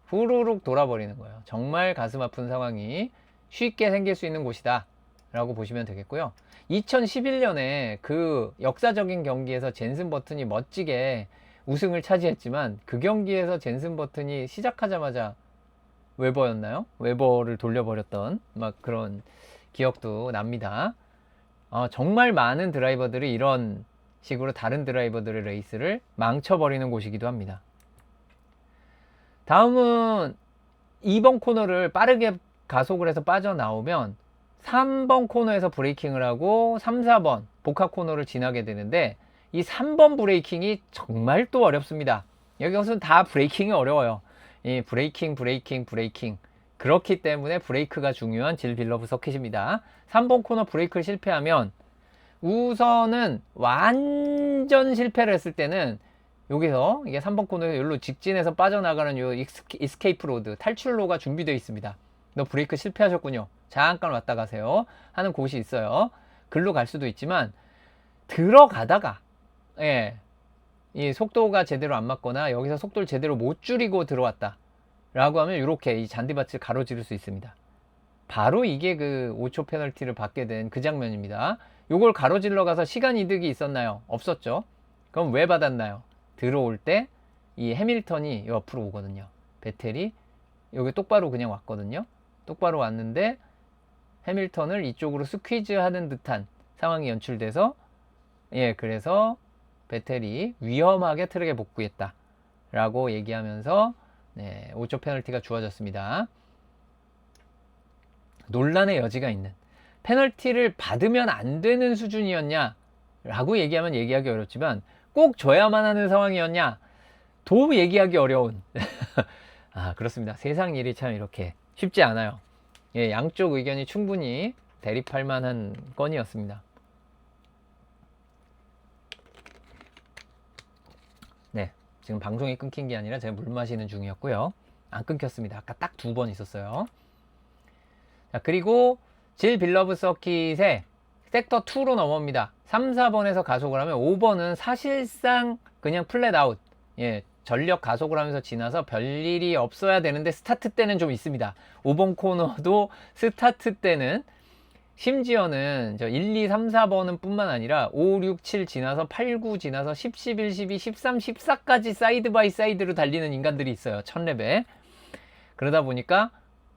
Speaker 1: 후루룩 돌아버리는 거예요. 정말 가슴 아픈 상황이 쉽게 생길 수 있는 곳이다 라고 보시면 되겠고요. 2011년에 그 역사적인 경기에서 젠슨 버튼이 멋지게 우승을 차지했지만, 그 경기에서 젠슨 버튼이 시작하자마자 웨버였나요? 웨버를 돌려버렸던 막 그런 기억도 납니다. 정말 많은 드라이버들이 이런 식으로 다른 드라이버들의 레이스를 망쳐버리는 곳이기도 합니다. 다음은 2번 코너를 빠르게 가속을 해서 빠져나오면 3번 코너에서 브레이킹을 하고 3, 4번 복합 코너를 지나게 되는데, 이 3번 브레이킹이 정말 또 어렵습니다. 여기서는 다 브레이킹이 어려워요. 이 브레이킹. 그렇기 때문에 브레이크가 중요한 질 빌러브 서킷입니다. 3번 코너 브레이크를 실패하면, 우선은 완전 실패를 했을 때는 여기서 이게 3번 코너에서 여기로 직진해서 빠져나가는 요 이스케이프 로드, 탈출로가 준비되어 있습니다. 너 브레이크 실패하셨군요, 잠깐 왔다 가세요 하는 곳이 있어요. 글로 갈 수도 있지만, 들어가다가 이 속도가 제대로 안 맞거나 여기서 속도를 제대로 못 줄이고 들어왔다 라고 하면 이렇게 이 잔디밭을 가로지를 수 있습니다. 바로 이게 그 5초 페널티를 받게 된 그 장면입니다. 요걸 가로질러 가서 시간 이득이 있었나요? 없었죠. 그럼 왜 받았나요? 들어올 때 이 해밀턴이 옆으로 오거든요. 베텔이 여기 똑바로 그냥 왔거든요. 똑바로 왔는데 해밀턴을 이쪽으로 스퀴즈 하는 듯한 상황이 연출돼서, 그래서 베텔이 위험하게 트랙에 복구했다 라고 얘기하면서 5초 페널티가 주어졌습니다. 논란의 여지가 있는, 페널티를 받으면 안 되는 수준이었냐 라고 얘기하면 얘기하기 어렵지만, 꼭 줘야만 하는 상황이었냐 도 얘기하기 어려운 그렇습니다. 세상 일이 참 이렇게 쉽지 않아요. 양쪽 의견이 충분히 대립할 만한 건이었습니다. 지금 방송이 끊긴 게 아니라 제가 물 마시는 중이었고요. 안 끊겼습니다. 아까 딱 2번 있었어요. 자, 그리고 질 빌러브 서킷에 섹터 2로 넘어옵니다. 3, 4번에서 가속을 하면 5번은 사실상 그냥 플랫 아웃, 전력 가속을 하면서 지나서 별일이 없어야 되는데, 스타트 때는 좀 있습니다. 5번 코너도 스타트 때는, 심지어는 1, 2, 3, 4번은 뿐만 아니라 5, 6, 7 지나서 8, 9 지나서 10, 11, 12, 13, 14까지 사이드 바이 사이드로 달리는 인간들이 있어요. 1000렙에. 그러다 보니까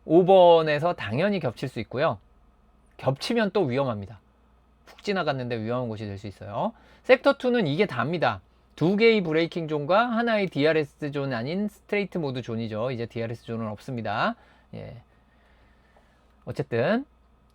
Speaker 1: 5번에서 당연히 겹칠 수 있고요. 겹치면 또 위험합니다. 훅 지나갔는데 위험한 곳이 될 수 있어요. 섹터 2는 이게 다입니다. 2개의 브레이킹 존과 하나의 DRS 존 아닌 스트레이트 모드 존이죠. 이제 DRS 존은 없습니다. 어쨌든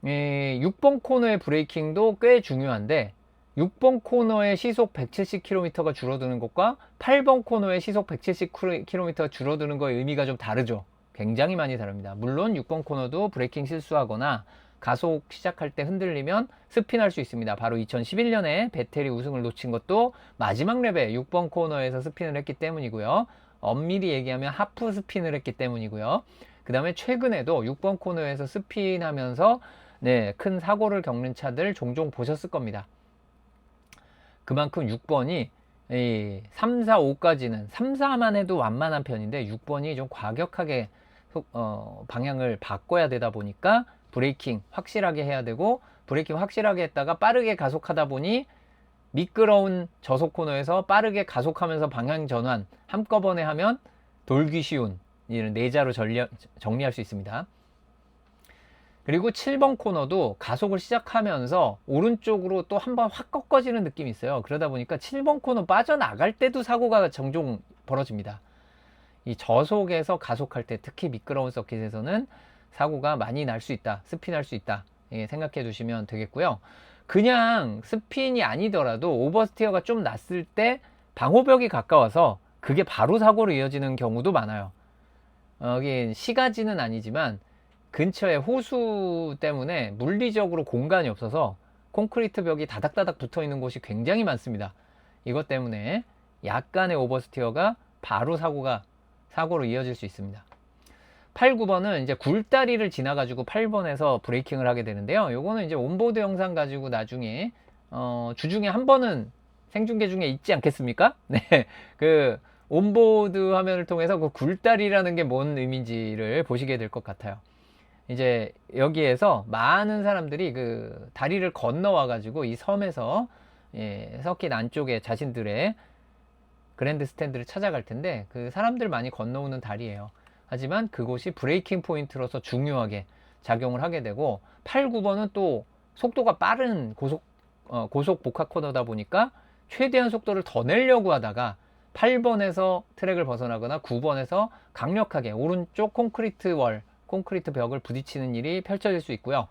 Speaker 1: 6번 코너의 브레이킹도 꽤 중요한데, 6번 코너의 시속 170km가 줄어드는 것과 8번 코너의 시속 170km가 줄어드는 거의 의미가 좀 다르죠. 굉장히 많이 다릅니다. 물론 6번 코너도 브레이킹 실수하거나 가속 시작할 때 흔들리면 스핀할 수 있습니다. 바로 2011년에 베텔이 우승을 놓친 것도 마지막 랩에 6번 코너에서 스핀을 했기 때문이고요. 엄밀히 얘기하면 하프 스핀을 했기 때문이고요. 그 다음에 최근에도 6번 코너에서 스핀하면서 큰 사고를 겪는 차들 종종 보셨을 겁니다. 그만큼 6번이 3, 4, 5까지는 3, 4만 해도 완만한 편인데, 6번이 좀 과격하게 방향을 바꿔야 되다 보니까 브레이킹 확실하게 해야 되고, 브레이킹 확실하게 했다가 빠르게 가속하다 보니 미끄러운 저속 코너에서 빠르게 가속하면서 방향 전환 한꺼번에 하면 돌기 쉬운 이런 4자로 정리할 수 있습니다. 그리고 7번 코너도 가속을 시작하면서 오른쪽으로 또 한번 확 꺾어지는 느낌이 있어요. 그러다 보니까 7번 코너 빠져나갈 때도 사고가 종종 벌어집니다. 이 저속에서 가속할 때, 특히 미끄러운 서킷에서는 사고가 많이 날 수 있다, 스핀할 수 있다, 생각해 두시면 되겠고요. 그냥 스핀이 아니더라도 오버스티어가 좀 났을 때 방호벽이 가까워서 그게 바로 사고로 이어지는 경우도 많아요. 이게 시가지는 아니지만 근처에 호수 때문에 물리적으로 공간이 없어서 콘크리트 벽이 다닥다닥 붙어 있는 곳이 굉장히 많습니다. 이것 때문에 약간의 오버스티어가 바로 사고로 이어질 수 있습니다. 8, 9번은 이제 굴다리를 지나가지고 8번에서 브레이킹을 하게 되는데요. 요거는 이제 온보드 영상 가지고 나중에 주중에 한 번은 생중계 중에 있지 않겠습니까? 그 온보드 화면을 통해서 그 굴다리라는 게 뭔 의미인지를 보시게 될 것 같아요. 이제 여기에서 많은 사람들이 그 다리를 건너와 가지고 이 섬에서 서킷 안쪽에 자신들의 그랜드 스탠드를 찾아갈 텐데, 그 사람들 많이 건너오는 다리예요. 하지만 그곳이 브레이킹 포인트로서 중요하게 작용을 하게 되고, 8, 9번은 또 속도가 빠른 고속 복합 코너다 보니까 최대한 속도를 더 내려고 하다가 8번에서 트랙을 벗어나거나 9번에서 강력하게 오른쪽 콘크리트 벽을 부딪히는 일이 펼쳐질 수 있고요.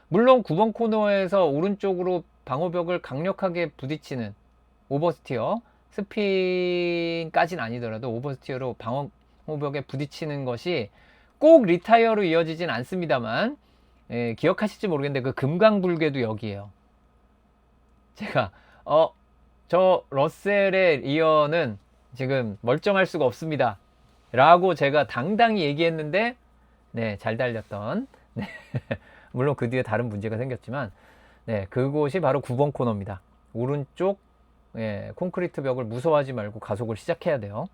Speaker 1: 물론 9번 코너에서 오른쪽으로 방호벽을 강력하게 부딪히는 오버스티어, 스핀까지는 아니더라도 오버스티어로 방호벽에 부딪히는 것이 꼭 리타이어로 이어지진 않습니다만, 기억하실지 모르겠는데 그 금강불개도 여기에요. 제가 저 러셀의 리어는 지금 멀쩡할 수가 없습니다 라고 제가 당당히 얘기했는데, 네, 잘 달렸던, 네. 물론 그 뒤에 다른 문제가 생겼지만, 네, 그곳이 바로 9번 코너입니다. 오른쪽 콘크리트 벽을 무서워하지 말고 가속을 시작해야 돼요.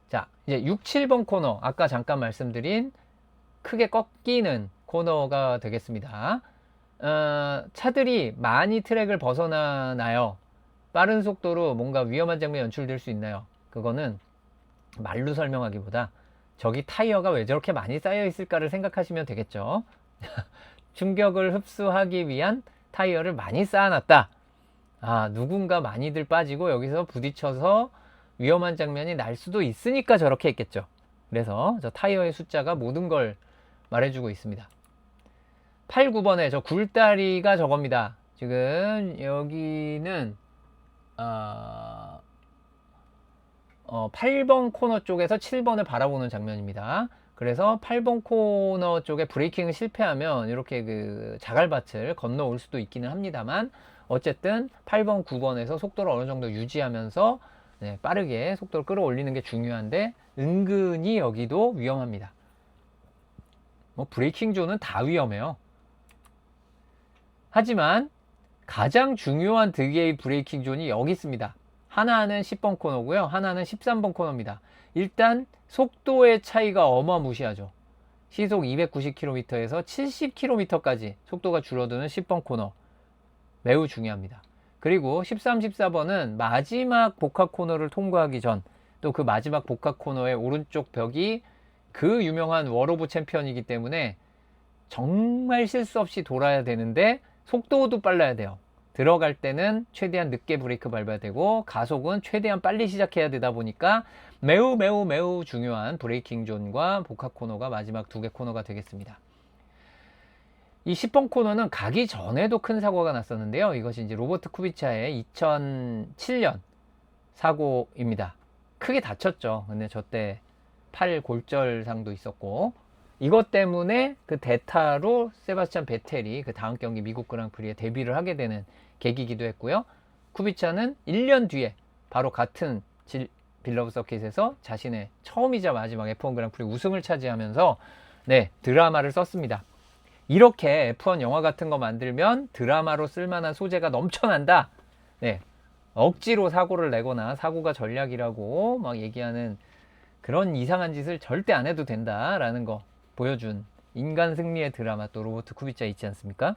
Speaker 1: 자, 이제 6, 7번 코너, 아까 잠깐 말씀드린 크게 꺾이는 코너가 되겠습니다. 차들이 많이 트랙을 벗어나나요? 빠른 속도로 뭔가 위험한 장면이 연출될 수 있나요? 그거는 말로 설명하기보다 저기 타이어가 왜 저렇게 많이 쌓여 있을까를 생각하시면 되겠죠. 충격을 흡수하기 위한 타이어를 많이 쌓아놨다. 누군가 많이들 빠지고 여기서 부딪혀서 위험한 장면이 날 수도 있으니까 저렇게 했겠죠. 그래서 저 타이어의 숫자가 모든 걸 말해주고 있습니다. 8, 9번에 저 굴다리가 저겁니다. 지금 여기는 8번 코너 쪽에서 7번을 바라보는 장면입니다. 그래서 8번 코너 쪽에 브레이킹을 실패하면 이렇게 그 자갈밭을 건너올 수도 있기는 합니다만, 어쨌든 8번, 9번에서 속도를 어느 정도 유지하면서 빠르게 속도를 끌어올리는 게 중요한데, 은근히 여기도 위험합니다. 브레이킹 존은 다 위험해요. 하지만 가장 중요한 두 개의 브레이킹 존이 여기 있습니다. 하나는 10번 코너고요. 하나는 13번 코너입니다. 일단 속도의 차이가 어마무시하죠. 시속 290km에서 70km까지 속도가 줄어드는 10번 코너. 매우 중요합니다. 그리고 13, 14번은 마지막 복합 코너를 통과하기 전, 또 그 마지막 복합 코너의 오른쪽 벽이 그 유명한 월 오브 챔피언이기 때문에 정말 실수 없이 돌아야 되는데 속도도 빨라야 돼요. 들어갈 때는 최대한 늦게 브레이크 밟아야 되고 가속은 최대한 빨리 시작해야 되다 보니까 매우 중요한 브레이킹 존과 복합 코너가 마지막 두 개 코너가 되겠습니다. 이 10번 코너는 가기 전에도 큰 사고가 났었는데요. 이것이 이제 로버트 쿠비차의 2007년 사고입니다. 크게 다쳤죠. 근데 저때 팔 골절상도 있었고, 이것 때문에 그 대타로 세바스찬 베텔이 그 다음 경기 미국 그랑프리에 데뷔를 하게 되는 계기이기도 했고요. 쿠비차는 1년 뒤에 바로 같은 빌러브 서킷에서 자신의 처음이자 마지막 F1 그랑프리 우승을 차지하면서 드라마를 썼습니다. 이렇게 F1 영화 같은 거 만들면 드라마로 쓸만한 소재가 넘쳐난다. 억지로 사고를 내거나 사고가 전략이라고 막 얘기하는 그런 이상한 짓을 절대 안 해도 된다라는 거 보여준 인간 승리의 드라마, 또 로버트 쿠비차 있지 않습니까?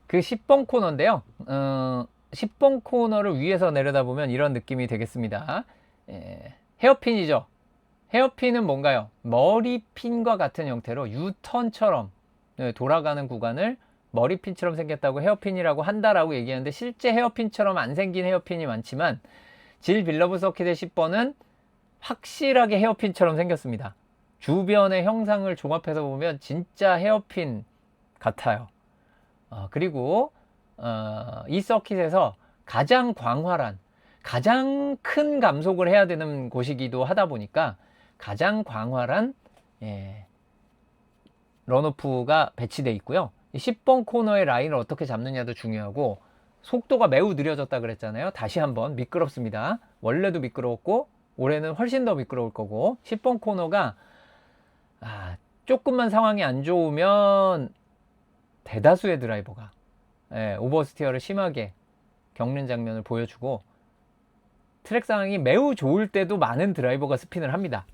Speaker 1: 그 10번 코너인데요. 10번 코너를 위에서 내려다보면 이런 느낌이 되겠습니다. 헤어핀이죠. 헤어핀은 뭔가요? 머리핀과 같은 형태로 유턴처럼 돌아가는 구간을 머리핀처럼 생겼다고 헤어핀이라고 한다라고 얘기하는데, 실제 헤어핀처럼 안 생긴 헤어핀이 많지만 질 빌러브 서킷의 10번은 확실하게 헤어핀처럼 생겼습니다. 주변의 형상을 종합해서 보면 진짜 헤어핀 같아요. 그리고 이 서킷에서 가장 광활한, 가장 큰 감속을 해야 되는 곳이기도 하다 보니까 가장 광활한 런오프가 배치되어 있고요. 10번 코너의 라인을 어떻게 잡느냐도 중요하고, 속도가 매우 느려졌다 그랬잖아요. 다시 한번 미끄럽습니다. 원래도 미끄러웠고 올해는 훨씬 더 미끄러울 거고, 10번 코너가 조금만 상황이 안 좋으면 대다수의 드라이버가 오버스티어를 심하게 겪는 장면을 보여주고, 트랙 상황이 매우 좋을 때도 많은 드라이버가 스핀을 합니다.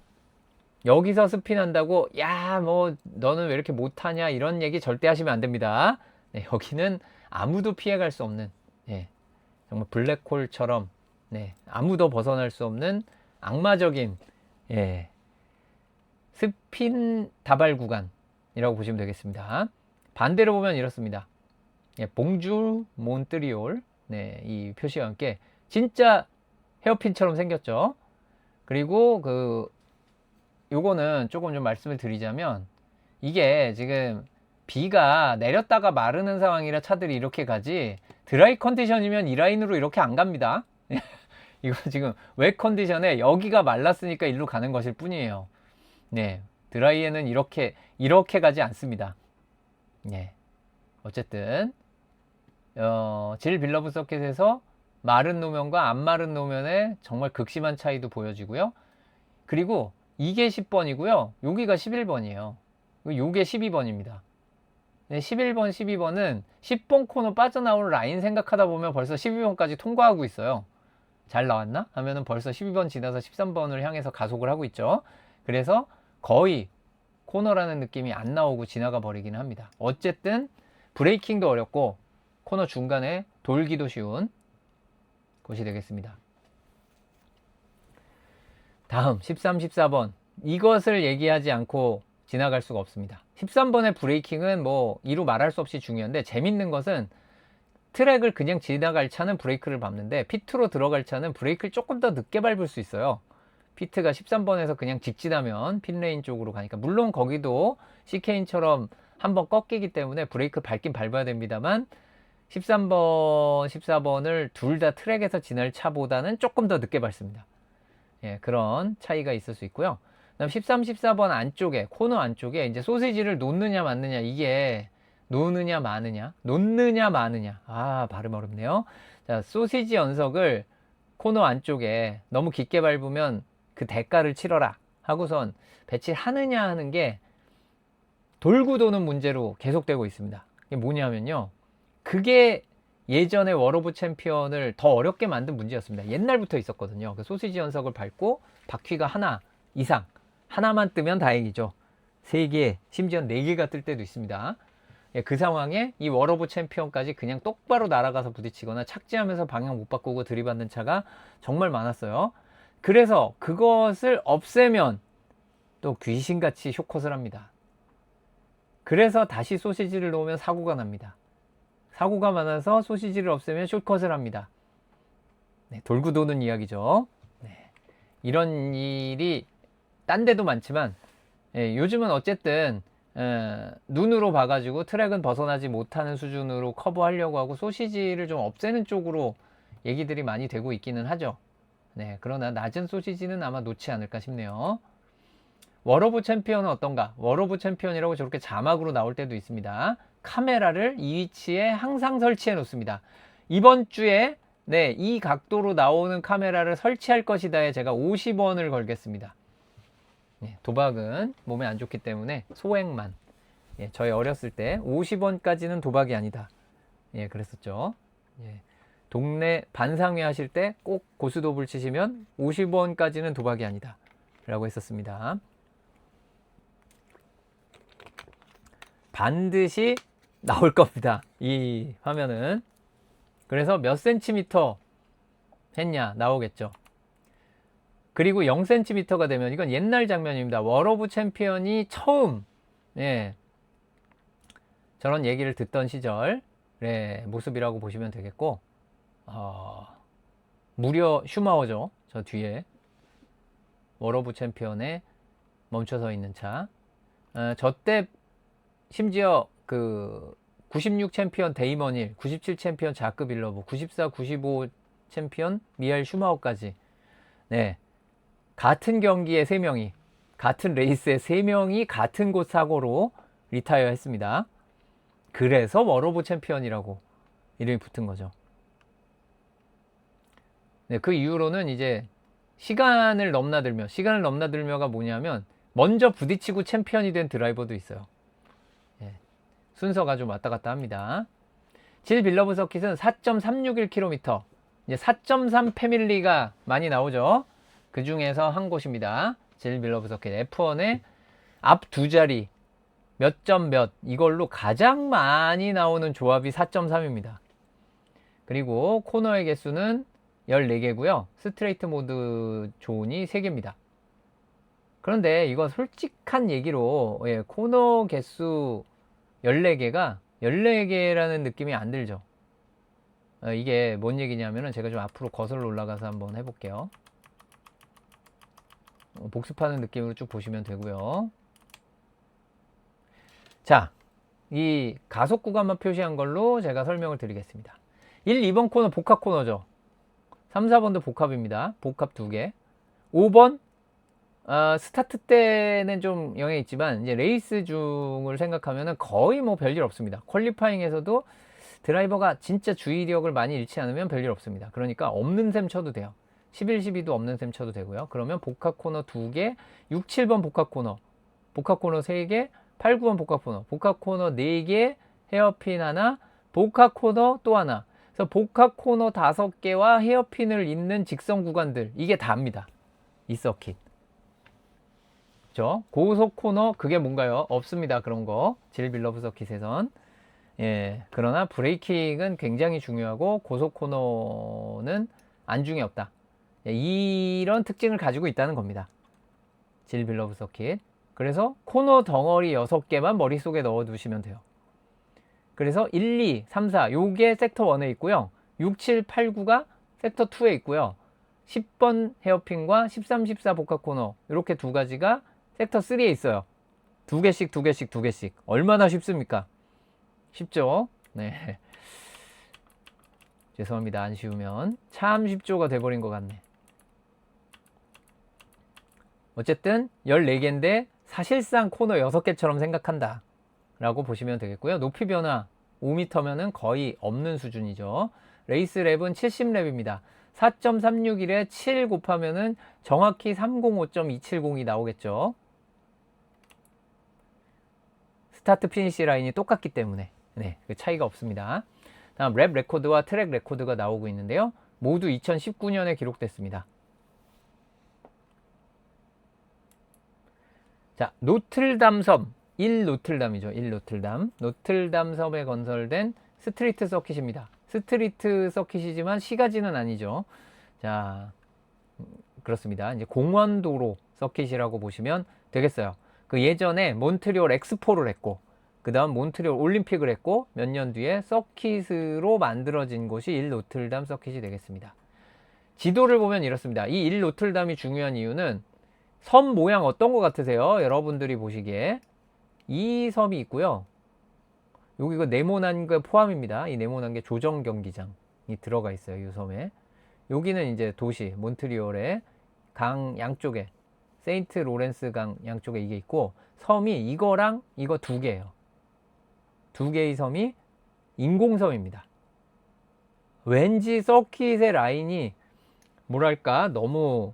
Speaker 1: 여기서 스핀한다고 야 뭐 너는 왜 이렇게 못하냐 이런 얘기 절대 하시면 안 됩니다. 네, 여기는 아무도 피해갈 수 없는, 정말 블랙홀처럼, 아무도 벗어날 수 없는 악마적인, 스핀 다발 구간이라고 보시면 되겠습니다. 반대로 보면 이렇습니다. 봉주 몬트리올, 이 표시와 함께 진짜 헤어핀처럼 생겼죠. 그리고 요거는 조금 좀 말씀을 드리자면, 이게 지금 비가 내렸다가 마르는 상황이라 차들이 이렇게 가지, 드라이 컨디션이면 이 라인으로 이렇게 안 갑니다. 이거 지금 웻 컨디션에 여기가 말랐으니까 일로 가는 것일 뿐이에요. 드라이에는 이렇게 가지 않습니다. 어쨌든 질 빌러브 서킷에서 마른 노면과 안 마른 노면의 정말 극심한 차이도 보여지고요. 그리고 이게 10번이고요. 여기가 11번이에요. 요게 12번입니다. 11번, 12번은 10번 코너 빠져나올 라인 생각하다 보면 벌써 12번까지 통과하고 있어요. 잘 나왔나? 하면은 벌써 12번 지나서 13번을 향해서 가속을 하고 있죠. 그래서 거의 코너라는 느낌이 안 나오고 지나가 버리기는 합니다. 어쨌든 브레이킹도 어렵고 코너 중간에 돌기도 쉬운 곳이 되겠습니다. 다음 13, 14번, 이것을 얘기하지 않고 지나갈 수가 없습니다. 13번의 브레이킹은 뭐 이루 말할 수 없이 중요한데, 재밌는 것은 트랙을 그냥 지나갈 차는 브레이크를 밟는데 피트로 들어갈 차는 브레이크를 조금 더 늦게 밟을 수 있어요. 피트가 13번에서 그냥 직진하면 핀레인 쪽으로 가니까, 물론 거기도 CK인처럼 한번 꺾이기 때문에 브레이크 밟긴 밟아야 됩니다만 13번, 14번을 둘 다 트랙에서 지날 차보다는 조금 더 늦게 밟습니다. 그런 차이가 있을 수 있고요. 그다음 13, 14번 안쪽에, 코너 안쪽에 이제 소시지를 놓느냐 마느냐, 이게 놓느냐 마느냐, 발음 어렵네요. 자, 소시지 연석을 코너 안쪽에 너무 깊게 밟으면 그 대가를 치러라 하고선 배치하느냐 하는 게 돌고 도는 문제로 계속되고 있습니다. 이게 뭐냐면요, 그게 예전에 워러브 챔피언을 더 어렵게 만든 문제였습니다. 옛날부터 있었거든요. 그 소시지 연석을 밟고 바퀴가 하나 이상, 하나만 뜨면 다행이죠. 3개, 심지어 4개가 뜰 때도 있습니다. 그 상황에 이 워러브 챔피언까지 그냥 똑바로 날아가서 부딪히거나 착지하면서 방향 못 바꾸고 들이받는 차가 정말 많았어요. 그래서 그것을 없애면 또 귀신같이 쇼컷을 합니다. 그래서 다시 소시지를 놓으면 사고가 납니다. 사고가 많아서 소시지를 없애면 숏컷을 합니다. 돌고 도는 이야기죠. 이런 일이 딴 데도 많지만, 요즘은 어쨌든 눈으로 봐가지고 트랙은 벗어나지 못하는 수준으로 커버하려고 하고 소시지를 좀 없애는 쪽으로 얘기들이 많이 되고 있기는 하죠. 그러나 낮은 소시지는 아마 놓지 않을까 싶네요. 워러브 챔피언은 어떤가? 워러브 챔피언이라고 저렇게 자막으로 나올 때도 있습니다. 카메라를 이 위치에 항상 설치해 놓습니다. 이번 주에 이 각도로 나오는 카메라를 설치할 것이다에 제가 50원을 걸겠습니다. 도박은 몸에 안 좋기 때문에 소액만. 저희 어렸을 때 50원까지는 도박이 아니다, 그랬었죠. 동네 반상회 하실 때 꼭 고수도불 치시면 50원까지는 도박이 아니다 라고 했었습니다. 반드시 나올 겁니다, 이 화면은. 그래서 몇 센티미터 했냐 나오겠죠. 그리고 0cm가 되면, 이건 옛날 장면입니다. 워러브 챔피언이 처음 저런 얘기를 듣던 시절 모습이라고 보시면 되겠고, 무려 슈마허죠. 저 뒤에 워러브 챔피언에 멈춰서 있는 차. 저때 심지어 그 96 챔피언 데이먼 힐, 97 챔피언 자크 빌러브, 94, 95 챔피언 미하엘 슈마허까지, 같은 경기에 3명이, 같은 레이스에 3명이 같은 곳 사고로 리타이어 했습니다. 그래서 워러브 챔피언이라고 이름이 붙은 거죠. 그 이후로는 이제 시간을 넘나들며가 뭐냐면, 먼저 부딪히고 챔피언이 된 드라이버도 있어요. 순서가 좀 왔다 갔다 합니다. 질 빌러브 서킷은 4.361km. 이제 4.3 패밀리가 많이 나오죠. 그 중에서 한 곳입니다. 질 빌러브 서킷. F1의 앞 두 자리 몇 점 몇 이걸로 가장 많이 나오는 조합이 4.3입니다. 그리고 코너의 개수는 14개고요. 스트레이트 모드 존이 3개입니다. 그런데 이거 솔직한 얘기로 코너 개수 14개가 14개라는 느낌이 안 들죠. 이게 뭔 얘기냐면은 제가 좀 앞으로 거슬러 올라가서 한번 해볼게요. 복습하는 느낌으로 쭉 보시면 되고요. 자, 이 가속 구간만 표시한 걸로 제가 설명을 드리겠습니다. 1, 2번 코너 복합 코너죠. 3, 4번도 복합입니다. 복합 2개. 5번 스타트 때는 좀 영향이 있지만 이제 레이스 중을 생각하면 거의 뭐 별일 없습니다. 퀄리파잉에서도 드라이버가 진짜 주의력을 많이 잃지 않으면 별일 없습니다. 그러니까 없는 셈 쳐도 돼요. 11, 12도 없는 셈 쳐도 되고요. 그러면 복합 코너 2개, 6, 7번 복합 코너 3개, 8, 9번 복합 코너 4개, 헤어핀 하나, 복합 코너 또 하나. 그래서 복합 코너 5개와 헤어핀을 잇는 직선 구간들, 이게 다입니다. 이 서킷. 그렇죠? 고속 코너 그게 뭔가요? 없습니다. 그런 거. 질 빌러브 서킷에선. 예. 그러나 브레이킹은 굉장히 중요하고 고속 코너는 안중에 없다. 예, 이런 특징을 가지고 있다는 겁니다. 질 빌러브 서킷. 그래서 코너 덩어리 6개만 머릿속에 넣어 두시면 돼요. 그래서 1, 2, 3, 4 요게 섹터 1에 있고요. 6, 7, 8, 9가 섹터 2에 있고요. 10번 헤어핀과 13, 14 복합 코너 이렇게 두 가지가 섹터 3에 있어요. 두 개씩. 얼마나 쉽습니까? 쉽죠? 네. 죄송합니다. 안 쉬우면. 참 쉽죠가 돼버린 것 같네. 어쨌든 14개인데 사실상 코너 6개처럼 생각한다 라고 보시면 되겠고요. 높이 변화 5m면은 거의 없는 수준이죠. 레이스 랩은 70랩입니다. 4.361에 7 곱하면은 정확히 305.270이 나오겠죠. 스타트 피니시 라인이 똑같기 때문에 그 차이가 없습니다. 다음 랩 레코드와 트랙 레코드가 나오고 있는데요. 모두 2019년에 기록됐습니다. 자, 노틀담 섬 1노틀담이죠. 1노틀담. 노틀담 섬에 건설된 스트리트 서킷입니다. 스트리트 서킷이지만 시가지는 아니죠. 자, 그렇습니다. 이제 공원도로 서킷이라고 보시면 되겠어요. 그 예전에 몬트리올 엑스포를 했고, 그 다음 몬트리올 올림픽을 했고, 몇 년 뒤에 서킷으로 만들어진 곳이 1노틀담 서킷이 되겠습니다. 지도를 보면 이렇습니다. 이 1노틀담이 중요한 이유는 섬 모양 어떤 것 같으세요? 여러분들이 보시기에 이 섬이 있고요. 여기가 네모난게 포함입니다. 이 네모난게 조정 경기장이 들어가 있어요. 이 섬에. 여기는 이제 도시 몬트리올의 강 양쪽에 세인트 로렌스 강 양쪽에 이게 있고, 섬이 이거랑 이거 두 개예요. 두 개의 섬이 인공섬입니다. 왠지 서킷의 라인이 뭐랄까 너무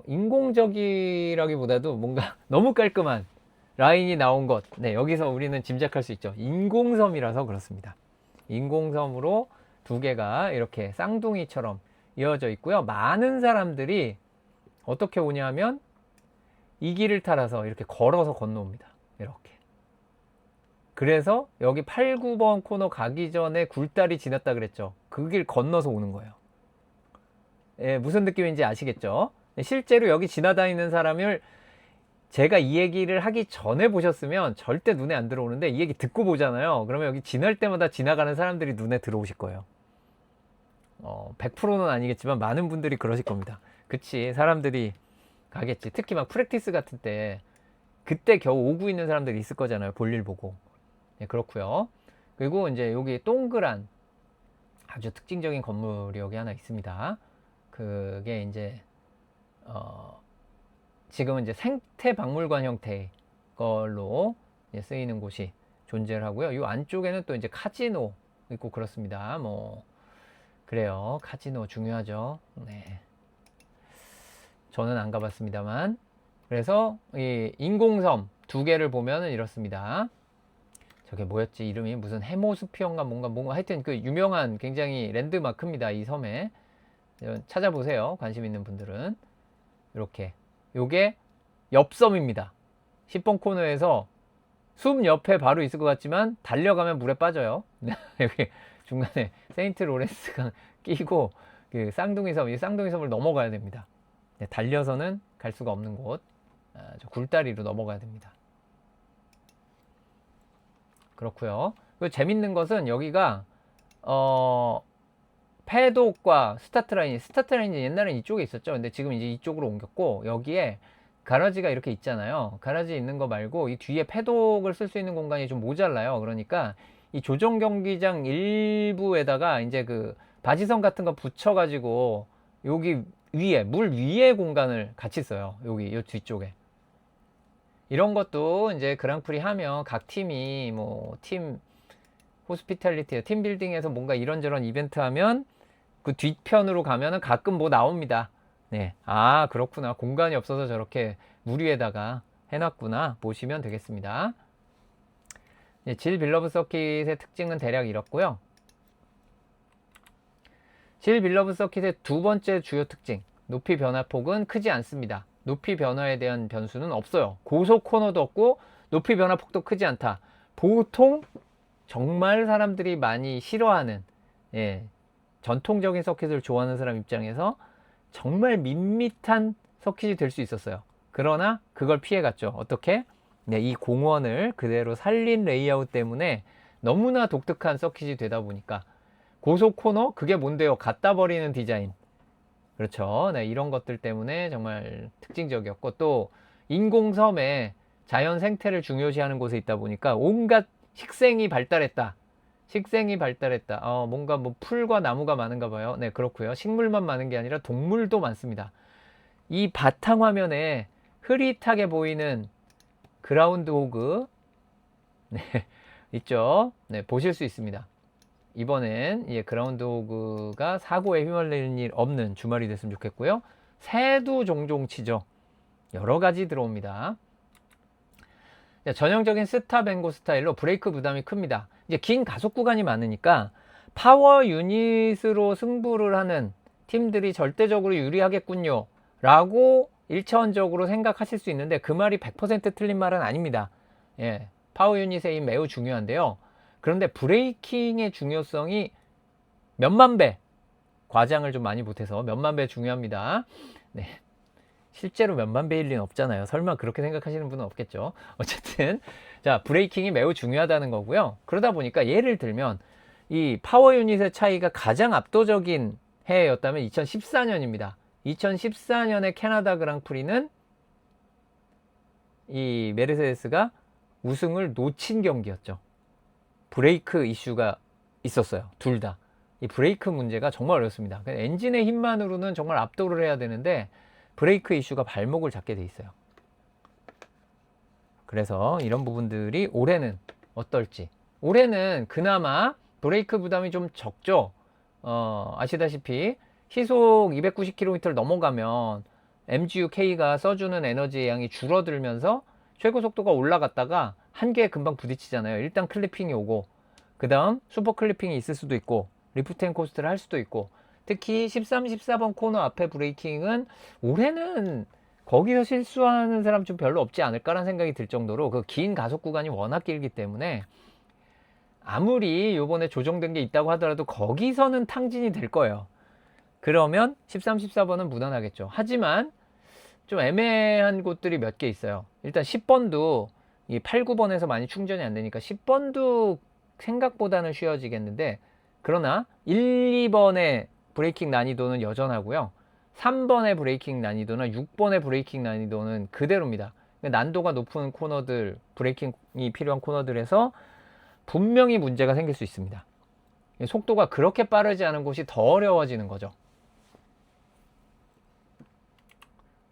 Speaker 1: 인공적이라기보다도 뭔가 너무 깔끔한 라인이 나온 것. 네, 여기서 우리는 짐작할 수 있죠. 인공섬이라서 그렇습니다. 인공섬으로 두 개가 이렇게 쌍둥이처럼 이어져 있고요. 많은 사람들이 어떻게 오냐면 이 길을 따라서 이렇게 걸어서 건너옵니다. 이렇게. 그래서 여기 8, 9번 코너 가기 전에 굴다리 지났다 그랬죠. 그 길 건너서 오는 거예요. 예, 무슨 느낌인지 아시겠죠? 실제로 여기 지나다니는 사람을 제가 이 얘기를 하기 전에 보셨으면 절대 눈에 안 들어오는데, 이 얘기 듣고 보잖아요. 그러면 여기 지날 때마다 지나가는 사람들이 눈에 들어오실 거예요. 100%는 아니겠지만 많은 분들이 그러실 겁니다. 그치, 사람들이 가겠지. 특히 막 프랙티스 같은 때 그때 겨우 오고 있는 사람들이 있을 거잖아요. 볼일 보고. 네, 그렇고요. 그리고 이제 여기 동그란 아주 특징적인 건물이 여기 하나 있습니다. 그게 이제 지금은 이제 생태박물관 형태의 걸로 쓰이는 곳이 존재를 하고요. 이 안쪽에는 또 이제 카지노 있고 그렇습니다. 뭐 그래요. 카지노 중요하죠. 네. 저는 안 가봤습니다만. 그래서 이 인공섬 두 개를 보면은 이렇습니다. 저게 뭐였지? 이름이 무슨 해모스피어인가 뭔가 하여튼 그 유명한 굉장히 랜드마크입니다. 이 섬에. 찾아보세요. 관심 있는 분들은. 이렇게. 요게 옆섬입니다. 10번 코너에서 숨 옆에 바로 있을 것 같지만 달려가면 물에 빠져요. 여기 중간에 세인트 로렌스가 끼고 그 쌍둥이 섬, 이 쌍둥이 섬을 넘어가야 됩니다. 달려서는 갈 수가 없는 곳. 저 굴다리로 넘어가야 됩니다. 그렇고요. 그 재밌는 것은 여기가 패독과 스타트라인이 옛날엔 이쪽에 있었죠. 근데 지금 이제 이쪽으로 옮겼고 여기에 가라지가 이렇게 있잖아요. 가라지 있는 거 말고 이 뒤에 패독을 쓸 수 있는 공간이 좀 모자라요. 그러니까 이 조정 경기장 일부에다가 이제 그 바지선 같은 거 붙여가지고 여기 위에 물 위에 공간을 같이 써요. 여기 이 뒤쪽에. 이런 것도 이제 그랑프리 하면 각 팀이 뭐 팀 호스피탈리티, 팀 빌딩에서 뭔가 이런저런 이벤트 하면 그 뒤편으로 가면은 가끔 뭐 나옵니다. 네. 아, 그렇구나. 공간이 없어서 저렇게 물 위에다가 해놨구나. 보시면 되겠습니다. 네, 질 빌러브 서킷의 특징은 대략 이렇고요. 질 빌러브 서킷의 두 번째 주요 특징. 높이 변화폭은 크지 않습니다. 높이 변화에 대한 변수는 없어요. 고속 코너도 없고 높이 변화폭도 크지 않다. 보통 정말 사람들이 많이 싫어하는 전통적인 서킷을 좋아하는 사람 입장에서 정말 밋밋한 서킷이 될 수 있었어요. 그러나 그걸 피해갔죠. 어떻게? 이 공원을 그대로 살린 레이아웃 때문에 너무나 독특한 서킷이 되다 보니까 고속 코너? 그게 뭔데요? 갖다 버리는 디자인. 그렇죠. 이런 것들 때문에 정말 특징적이었고 또 인공섬에 자연 생태를 중요시하는 곳에 있다 보니까 온갖 식생이 발달했다. 뭔가 뭐 풀과 나무가 많은가 봐요. 네, 그렇고요. 식물만 많은 게 아니라 동물도 많습니다. 이 바탕 화면에 흐릿하게 보이는 그라운드 호그 있죠. 네, 보실 수 있습니다. 이번엔 그라운드 호그가 사고에 휘말리는 일 없는 주말이 됐으면 좋겠고요. 새도 종종 치죠. 여러 가지 들어옵니다. 전형적인 스탑&고 스타일로 브레이크 부담이 큽니다. 이제 긴 가속 구간이 많으니까 파워 유닛으로 승부를 하는 팀들이 절대적으로 유리하겠군요 라고 1차원적으로 생각하실 수 있는데 그 말이 100% 틀린 말은 아닙니다. 파워 유닛의 힘 매우 중요한데요. 그런데 브레이킹의 중요성이 몇만 배, 과장을 좀 많이 못해서 몇만 배 중요합니다. 네. 실제로 몇만 배일 리는 없잖아요. 설마 그렇게 생각하시는 분은 없겠죠. 어쨌든 자, 브레이킹이 매우 중요하다는 거고요. 그러다 보니까 예를 들면 이 파워 유닛의 차이가 가장 압도적인 해였다면 2014년입니다. 2014년의 캐나다 그랑프리는 이 메르세데스가 우승을 놓친 경기였죠. 브레이크 이슈가 있었어요. 둘 다. 이 브레이크 문제가 정말 어렵습니다. 엔진의 힘만으로는 정말 압도를 해야 되는데 브레이크 이슈가 발목을 잡게 돼 있어요. 그래서 이런 부분들이 올해는 어떨지. 올해는 그나마 브레이크 부담이 좀 적죠. 아시다시피 시속 290km를 넘어가면 MGU-K가 써주는 에너지의 양이 줄어들면서 최고 속도가 올라갔다가 한계에 금방 부딪히잖아요. 일단 클리핑이 오고 그 다음 슈퍼 클리핑이 있을 수도 있고 리프트 앤 코스트를 할 수도 있고 특히 13, 14번 코너 앞에 브레이킹은 올해는 거기서 실수하는 사람 좀 별로 없지 않을까라는 생각이 들 정도로 그 긴 가속 구간이 워낙 길기 때문에 아무리 요번에 조정된 게 있다고 하더라도 거기서는 탕진이 될 거예요. 그러면 13, 14번은 무난하겠죠. 하지만 좀 애매한 곳들이 몇 개 있어요. 일단 10번도 이 8, 9번에서 많이 충전이 안 되니까 10번도 생각보다는 쉬워지겠는데 그러나 1, 2번의 브레이킹 난이도는 여전하고요. 3번의 브레이킹 난이도나 6번의 브레이킹 난이도는 그대로입니다. 난도가 높은 코너들, 브레이킹이 필요한 코너들에서 분명히 문제가 생길 수 있습니다. 속도가 그렇게 빠르지 않은 곳이 더 어려워지는 거죠.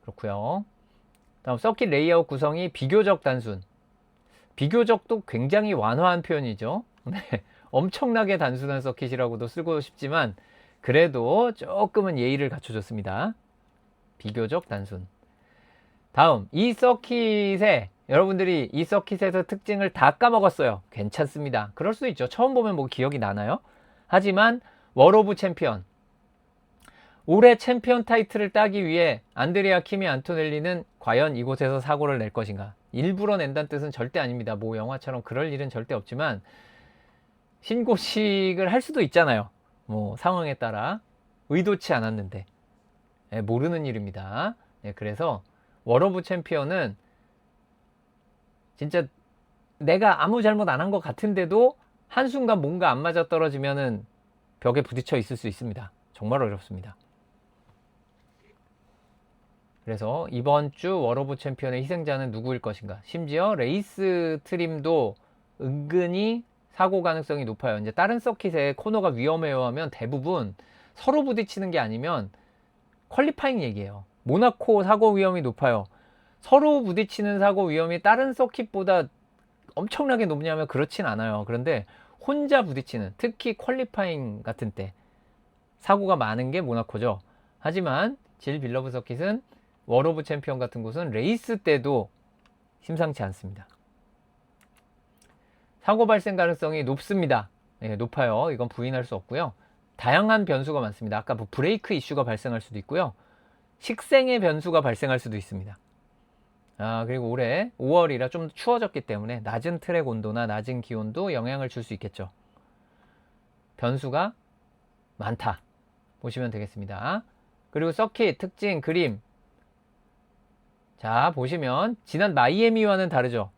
Speaker 1: 그렇고요. 다음 서킷 레이아웃 구성이 비교적 단순. 비교적도 굉장히 완화한 표현이죠. 네, 엄청나게 단순한 서킷이라고도 쓰고 싶지만 그래도 조금은 예의를 갖춰줬습니다. 비교적 단순. 다음 이 서킷의 여러분들이 이 서킷에서 특징을 다 까먹었어요. 괜찮습니다. 그럴 수도 있죠. 처음 보면 뭐 기억이 나나요? 하지만 월 오브 챔피언, 올해 챔피언 타이틀을 따기 위해 안드레아 키미 안토넬리는 과연 이곳에서 사고를 낼 것인가? 일부러 낸다는 뜻은 절대 아닙니다. 뭐 영화처럼 그럴 일은 절대 없지만 신고식을 할 수도 있잖아요. 뭐 상황에 따라 의도치 않았는데 모르는 일입니다. 그래서 월 오브 챔피언은 진짜 내가 아무 잘못 안 한 것 같은데도 한순간 뭔가 안 맞아 떨어지면은 벽에 부딪혀 있을 수 있습니다. 정말 어렵습니다. 그래서 이번 주 월 오브 챔피언의 희생자는 누구일 것인가? 심지어 레이스 트림도 은근히 사고 가능성이 높아요. 이제 다른 서킷에 코너가 위험해요 하면 대부분 서로 부딪히는 게 아니면 퀄리파잉 얘기예요. 모나코 사고 위험이 높아요. 서로 부딪히는 사고 위험이 다른 서킷보다 엄청나게 높냐면 그렇진 않아요. 그런데 혼자 부딪히는, 특히 퀄리파잉 같은 때 사고가 많은 게 모나코죠. 하지만 질 빌러브 서킷은 월 오브 챔피언 같은 곳은 레이스 때도 심상치 않습니다. 사고 발생 가능성이 높습니다. 네, 높아요. 이건 부인할 수 없고요. 다양한 변수가 많습니다. 아까 뭐 브레이크 이슈가 발생할 수도 있고요. 식생의 변수가 발생할 수도 있습니다. 그리고 올해 5월이라 좀 추워졌기 때문에 낮은 트랙 온도나 낮은 기온도 영향을 줄 수 있겠죠. 변수가 많다 보시면 되겠습니다. 그리고 서킷 특징 그림, 자 보시면 지난 마이애미와는 다르죠.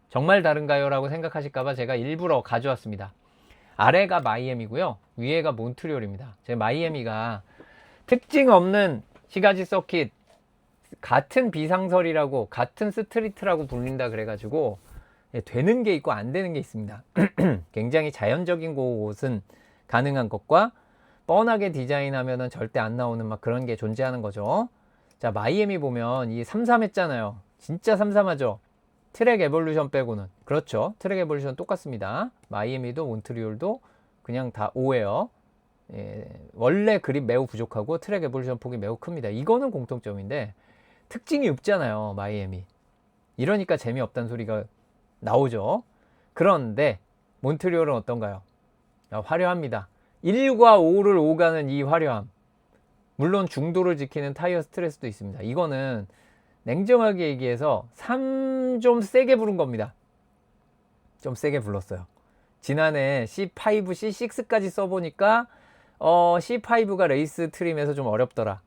Speaker 1: 정말 다른가요? 라고 생각하실까봐 제가 일부러 가져왔습니다. 아래가 마이애미고요, 위에가 몬트리올입니다. 제 마이애미가 특징 없는 시가지 서킷, 같은 비상설이라고, 같은 스트리트라고 불린다 그래가지고 되는 게 있고 안 되는 게 있습니다. 굉장히 자연적인 곳은 가능한 것과 뻔하게 디자인하면은 절대 안 나오는 막 그런 게 존재하는 거죠. 자, 마이애미 보면 이 삼삼했잖아요. 진짜 삼삼하죠. 트랙 에볼루션 빼고는. 그렇죠. 트랙 에볼루션 똑같습니다. 마이애미도 몬트리올도 그냥 다 5예요. 원래 그립 매우 부족하고 트랙 에볼루션 폭이 매우 큽니다. 이거는 공통점인데 특징이 없잖아요, 마이애미. 이러니까 재미없다는 소리가 나오죠. 그런데 몬트리올은 어떤가요? 화려합니다. 1과 5를 오가는 이 화려함. 물론 중도를 지키는 타이어 스트레스도 있습니다. 이거는 냉정하게 얘기해서 3 좀 세게 부른 겁니다. 좀 세게 불렀어요. 지난해 C5, C6까지 써보니까 C5가 레이스 트림에서 좀 어렵더라.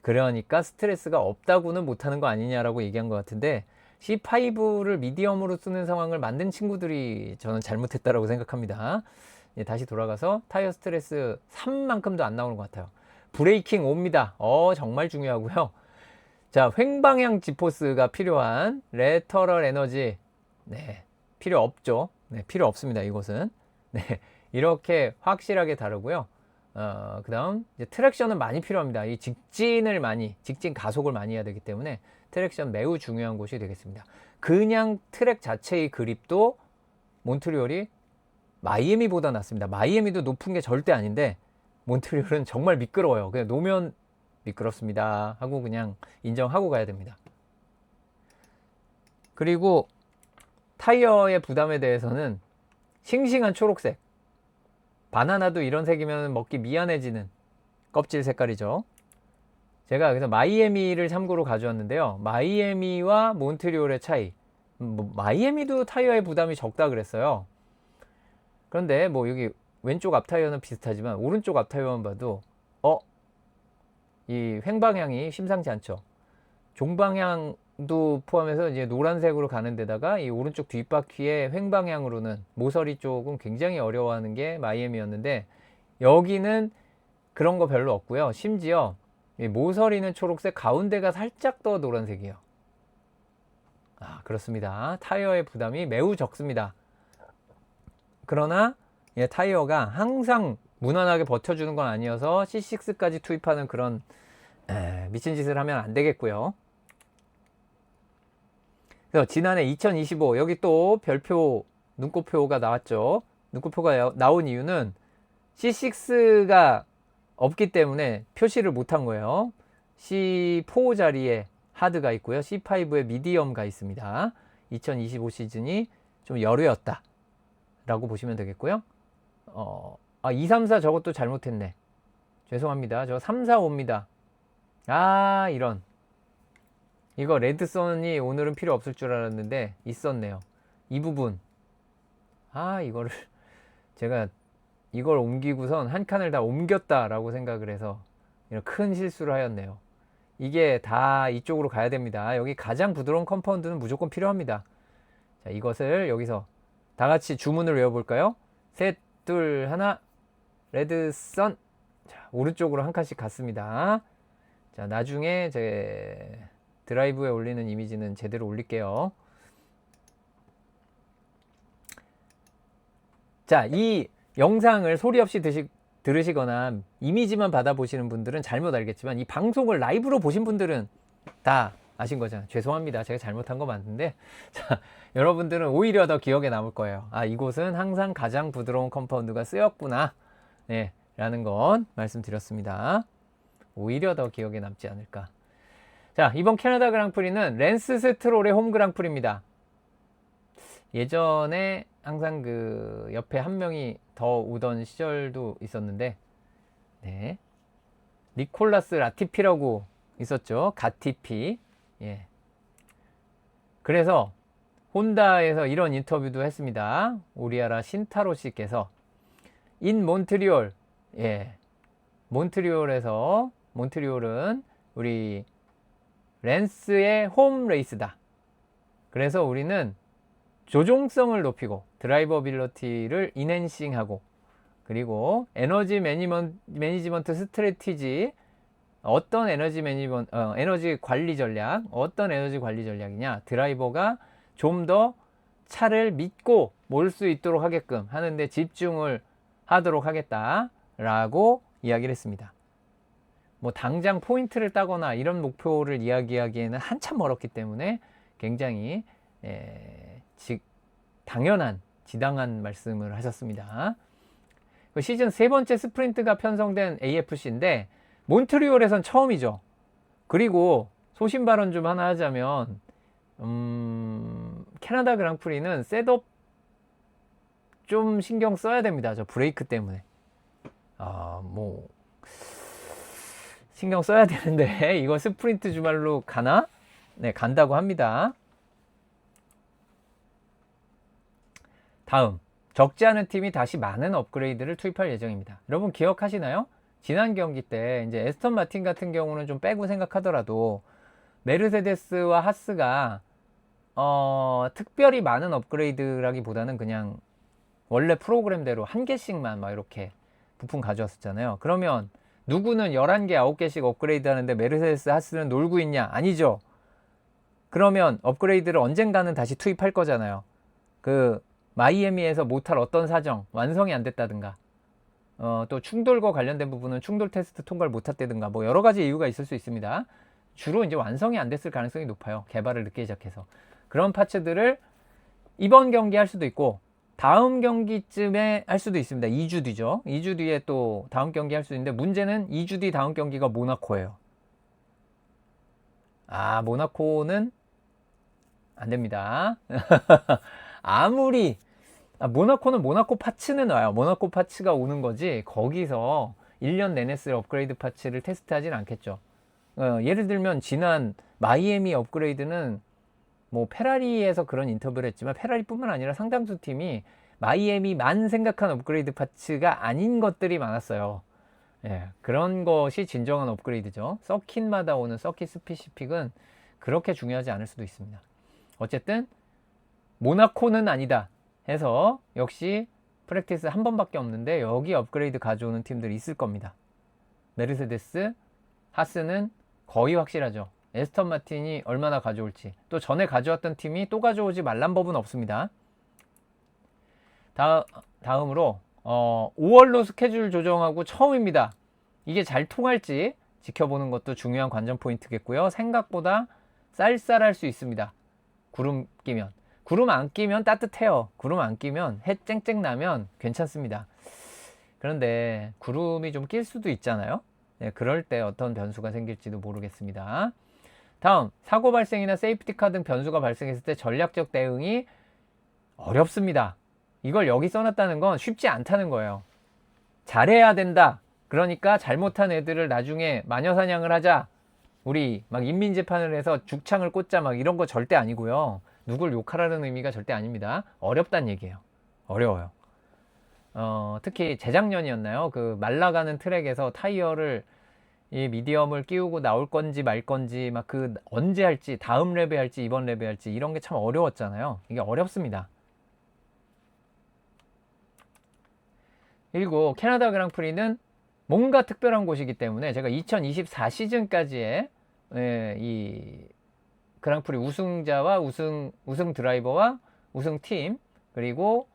Speaker 1: 그러니까 스트레스가 없다고는 못하는 거 아니냐라고 얘기한 것 같은데, C5를 미디엄으로 쓰는 상황을 만든 친구들이 저는 잘못했다라고 생각합니다. 다시 돌아가서 타이어 스트레스 3만큼도 안 나오는 것 같아요. 브레이킹 옵니다. 정말 중요하고요. 자, 횡방향 지포스가 필요한 레터럴 에너지, 네, 필요 없죠. 네, 필요 없습니다. 이곳은. 네, 이렇게 확실하게 다르고요. 그 다음 트랙션은 많이 필요합니다. 이 직진 가속을 많이 해야 되기 때문에 트랙션 매우 중요한 곳이 되겠습니다. 그냥 트랙 자체의 그립도 몬트리올이 마이애미보다 낫습니다. 마이애미도 높은 게 절대 아닌데 몬트리올은 정말 미끄러워요. 그냥 놓으면 미끄럽습니다 하고 그냥 인정하고 가야 됩니다. 그리고 타이어의 부담에 대해서는 싱싱한 초록색, 바나나도 이런 색이면 먹기 미안해지는 껍질 색깔이죠. 제가 그래서 마이애미를 참고로 가져왔는데요. 마이애미와 몬트리올의 차이, 마이애미도 타이어의 부담이 적다 그랬어요. 그런데 뭐 여기 왼쪽 앞 타이어는 비슷하지만 오른쪽 앞 타이어만 봐도 이 횡방향이 심상치 않죠. 종방향도 포함해서 이제 노란색으로 가는 데다가 이 오른쪽 뒷바퀴의 횡방향으로는 모서리 쪽은 굉장히 어려워하는 게 마이애미였는데, 여기는 그런 거 별로 없고요. 심지어 이 모서리는 초록색, 가운데가 살짝 더 노란색이에요. 그렇습니다. 타이어의 부담이 매우 적습니다. 그러나 타이어가 항상 무난하게 버텨주는 건 아니어서 C6까지 투입하는 그런 미친 짓을 하면 안 되겠고요. 그래서 지난해 2025 여기 또 별표 눈꽃표가 나왔죠. 눈꽃표가 나온 이유는 C6가 없기 때문에 표시를 못한 거예요. C4 자리에 하드가 있고요. C5에 미디엄가 있습니다. 2025 시즌이 좀 열흘였다 라고 보시면 되겠고요. 2, 3, 4 저것도 잘못했네. 죄송합니다. 저 3, 4, 5입니다. 이런. 이거 레드선이 오늘은 필요 없을 줄 알았는데 있었네요. 이 부분. 이거를 제가 이걸 옮기고선 한 칸을 다 옮겼다라고 생각을 해서 이런 큰 실수를 하였네요. 이게 다 이쪽으로 가야 됩니다. 여기 가장 부드러운 컴파운드는 무조건 필요합니다. 자, 이것을 여기서 다 같이 주문을 외워볼까요? 셋, 둘, 하나. 레드선. 자, 오른쪽으로 한 칸씩 갔습니다. 자, 나중에 제 드라이브에 올리는 이미지는 제대로 올릴게요. 자, 이 영상을 소리 없이 들으시거나 이미지만 받아보시는 분들은 잘못 알겠지만 이 방송을 라이브로 보신 분들은 다 아신 거잖아요. 죄송합니다. 제가 잘못한 거 맞는데 자, 여러분들은 오히려 더 기억에 남을 거예요. 이곳은 항상 가장 부드러운 컴파운드가 쓰였구나. 네, 라는 건 말씀드렸습니다. 오히려 더 기억에 남지 않을까. 자, 이번 캐나다 그랑프리는 랜스 스트롤의 홈 그랑프리입니다. 예전에 항상 그 옆에 한 명이 더 오던 시절도 있었는데, 네, 니콜라스 라티피라고 있었죠. 가티피. 예. 그래서 혼다에서 이런 인터뷰도 했습니다. 오리아라 신타로 씨께서 인 몬트리올, 몬트리올은 우리 랜스의 홈 레이스다. 그래서 우리는 조종성을 높이고 드라이버빌리티를 인핸싱하고 그리고 에너지 매니지먼트 스트래티지, 어떤 에너지 관리 전략이냐, 드라이버가 좀 더 차를 믿고 몰 수 있도록 하게끔 하는데 집중을 하도록 하겠다라고 이야기를 했습니다. 뭐 당장 포인트를 따거나 이런 목표를 이야기하기에는 한참 멀었기 때문에 굉장히 지당한 말씀을 하셨습니다. 시즌 세 번째 스프린트가 편성된 AFC인데 몬트리올에선 처음이죠. 그리고 소신 발언 좀 하나 하자면 캐나다 그랑프리는 셋업 좀 신경 써야 됩니다. 저 브레이크 때문에 뭐 신경 써야 되는데 이거 스프린트 주말로 가나? 네, 간다고 합니다. 다음, 적지 않은 팀이 다시 많은 업그레이드를 투입할 예정입니다. 여러분 기억하시나요? 지난 경기 때 이제 에스턴 마틴 같은 경우는 좀 빼고 생각하더라도 메르세데스와 하스가 특별히 많은 업그레이드라기보다는 그냥 원래 프로그램대로 한 개씩만 막 이렇게 부품 가져왔었잖아요. 그러면 누구는 11개, 9개씩 업그레이드 하는데 메르세데스, 하스는 놀고 있냐? 아니죠. 그러면 업그레이드를 언젠가는 다시 투입할 거잖아요. 그 마이애미에서 못할 어떤 사정, 완성이 안 됐다든가, 또 충돌과 관련된 부분은 충돌 테스트 통과를 못했다든가, 뭐 여러 가지 이유가 있을 수 있습니다. 주로 이제 완성이 안 됐을 가능성이 높아요. 개발을 늦게 시작해서. 그런 파츠들을 이번 경기 할 수도 있고, 다음 경기쯤에 할 수도 있습니다. 2주 뒤죠. 2주 뒤에 또 다음 경기 할 수 있는데, 문제는 2주 뒤 다음 경기가 모나코예요. 모나코는 안 됩니다. 아무리 모나코는 모나코 파츠는 와요. 모나코 파츠가 오는 거지 거기서 1년 내내 쓸 업그레이드 파츠를 테스트하진 않겠죠. 예를 들면 지난 마이애미 업그레이드는 뭐 페라리에서 그런 인터뷰를 했지만 페라리뿐만 아니라 상당수 팀이 마이애미만 생각한 업그레이드 파츠가 아닌 것들이 많았어요. 그런 것이 진정한 업그레이드죠. 서킷마다 오는 서킷 스페시픽은 그렇게 중요하지 않을 수도 있습니다. 어쨌든 모나코는 아니다 해서 역시 프랙티스 한 번밖에 없는데 여기 업그레이드 가져오는 팀들이 있을 겁니다. 메르세데스, 하스는 거의 확실하죠. 에스턴 마틴이 얼마나 가져올지, 또 전에 가져왔던 팀이 또 가져오지 말란 법은 없습니다. 다음으로 5월로 스케줄 조정하고 처음입니다. 이게 잘 통할지 지켜보는 것도 중요한 관전 포인트겠고요. 생각보다 쌀쌀할 수 있습니다. 구름 끼면. 구름 안 끼면 따뜻해요. 구름 안 끼면 해 쨍쨍 나면 괜찮습니다. 그런데 구름이 좀 낄 수도 있잖아요. 그럴 때 어떤 변수가 생길지도 모르겠습니다. 다음, 사고 발생이나 세이프티카 등 변수가 발생했을 때 전략적 대응이 어렵습니다. 이걸 여기 써놨다는 건 쉽지 않다는 거예요. 잘해야 된다. 그러니까 잘못한 애들을 나중에 마녀사냥을 하자. 우리 막 인민재판을 해서 죽창을 꽂자 막 이런 거 절대 아니고요. 누굴 욕하라는 의미가 절대 아닙니다. 어렵다는 얘기예요. 어려워요. 특히 재작년이었나요? 그 말라가는 트랙에서 타이어를 이 미디엄을 끼우고 나올 건지 말 건지 막 그 언제 할지 다음 랩에 할지 이번 랩에 할지 이런 게 참 어려웠잖아요. 이게 어렵습니다. 그리고 캐나다 그랑프리는 뭔가 특별한 곳이기 때문에 제가 2024 시즌까지의 이 그랑프리 우승자와 우승 드라이버와 우승팀 그리고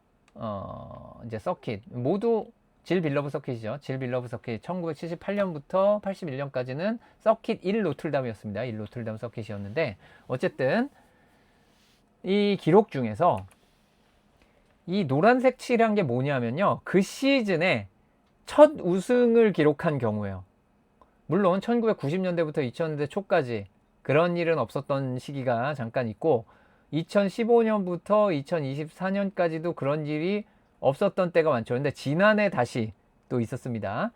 Speaker 1: 이제 서킷 모두 질 빌러브 서킷이죠. 질 빌러브 서킷 1978년부터 81년까지는 서킷 1 노틀담이었습니다. 1 노틀담 서킷이었는데 어쨌든 이 기록 중에서 이 노란색 칠한 게 뭐냐면요. 그 시즌에 첫 우승을 기록한 경우예요. 물론 1990년대부터 2000년대 초까지 그런 일은 없었던 시기가 잠깐 있고 2015년부터 2024년까지도 그런 일이 없었던 때가 많죠. 근데 지난해 다시 또 있었습니다.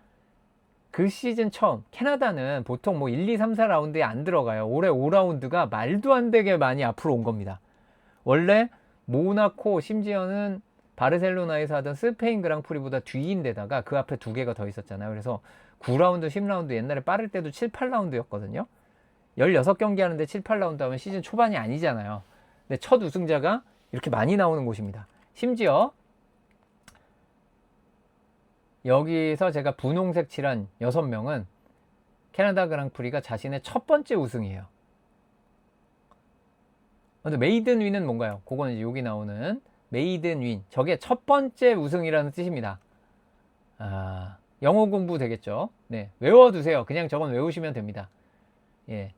Speaker 1: 그 시즌 처음 캐나다는 보통 뭐 1, 2, 3, 4라운드에 안 들어가요. 올해 5라운드가 말도 안 되게 많이 앞으로 온 겁니다. 원래 모나코 심지어는 바르셀로나에서 하던 스페인 그랑프리보다 뒤인데다가 그 앞에 두 개가 더 있었잖아요. 그래서 9라운드, 10라운드 옛날에 빠를 때도 7, 8라운드였거든요. 16경기 하는데 7, 8라운드 하면 시즌 초반이 아니잖아요. 근데 첫 우승자가 이렇게 많이 나오는 곳입니다. 심지어 여기서 제가 분홍색 칠한 6명은 캐나다 그랑프리가 자신의 첫 번째 우승이에요. 근데 메이든 윈은 뭔가요? 그거는 이제 여기 나오는 메이든 윈. 저게 첫 번째 우승이라는 뜻입니다. 영어 공부 되겠죠? 네, 외워두세요. 그냥 저건 외우시면 됩니다. 예.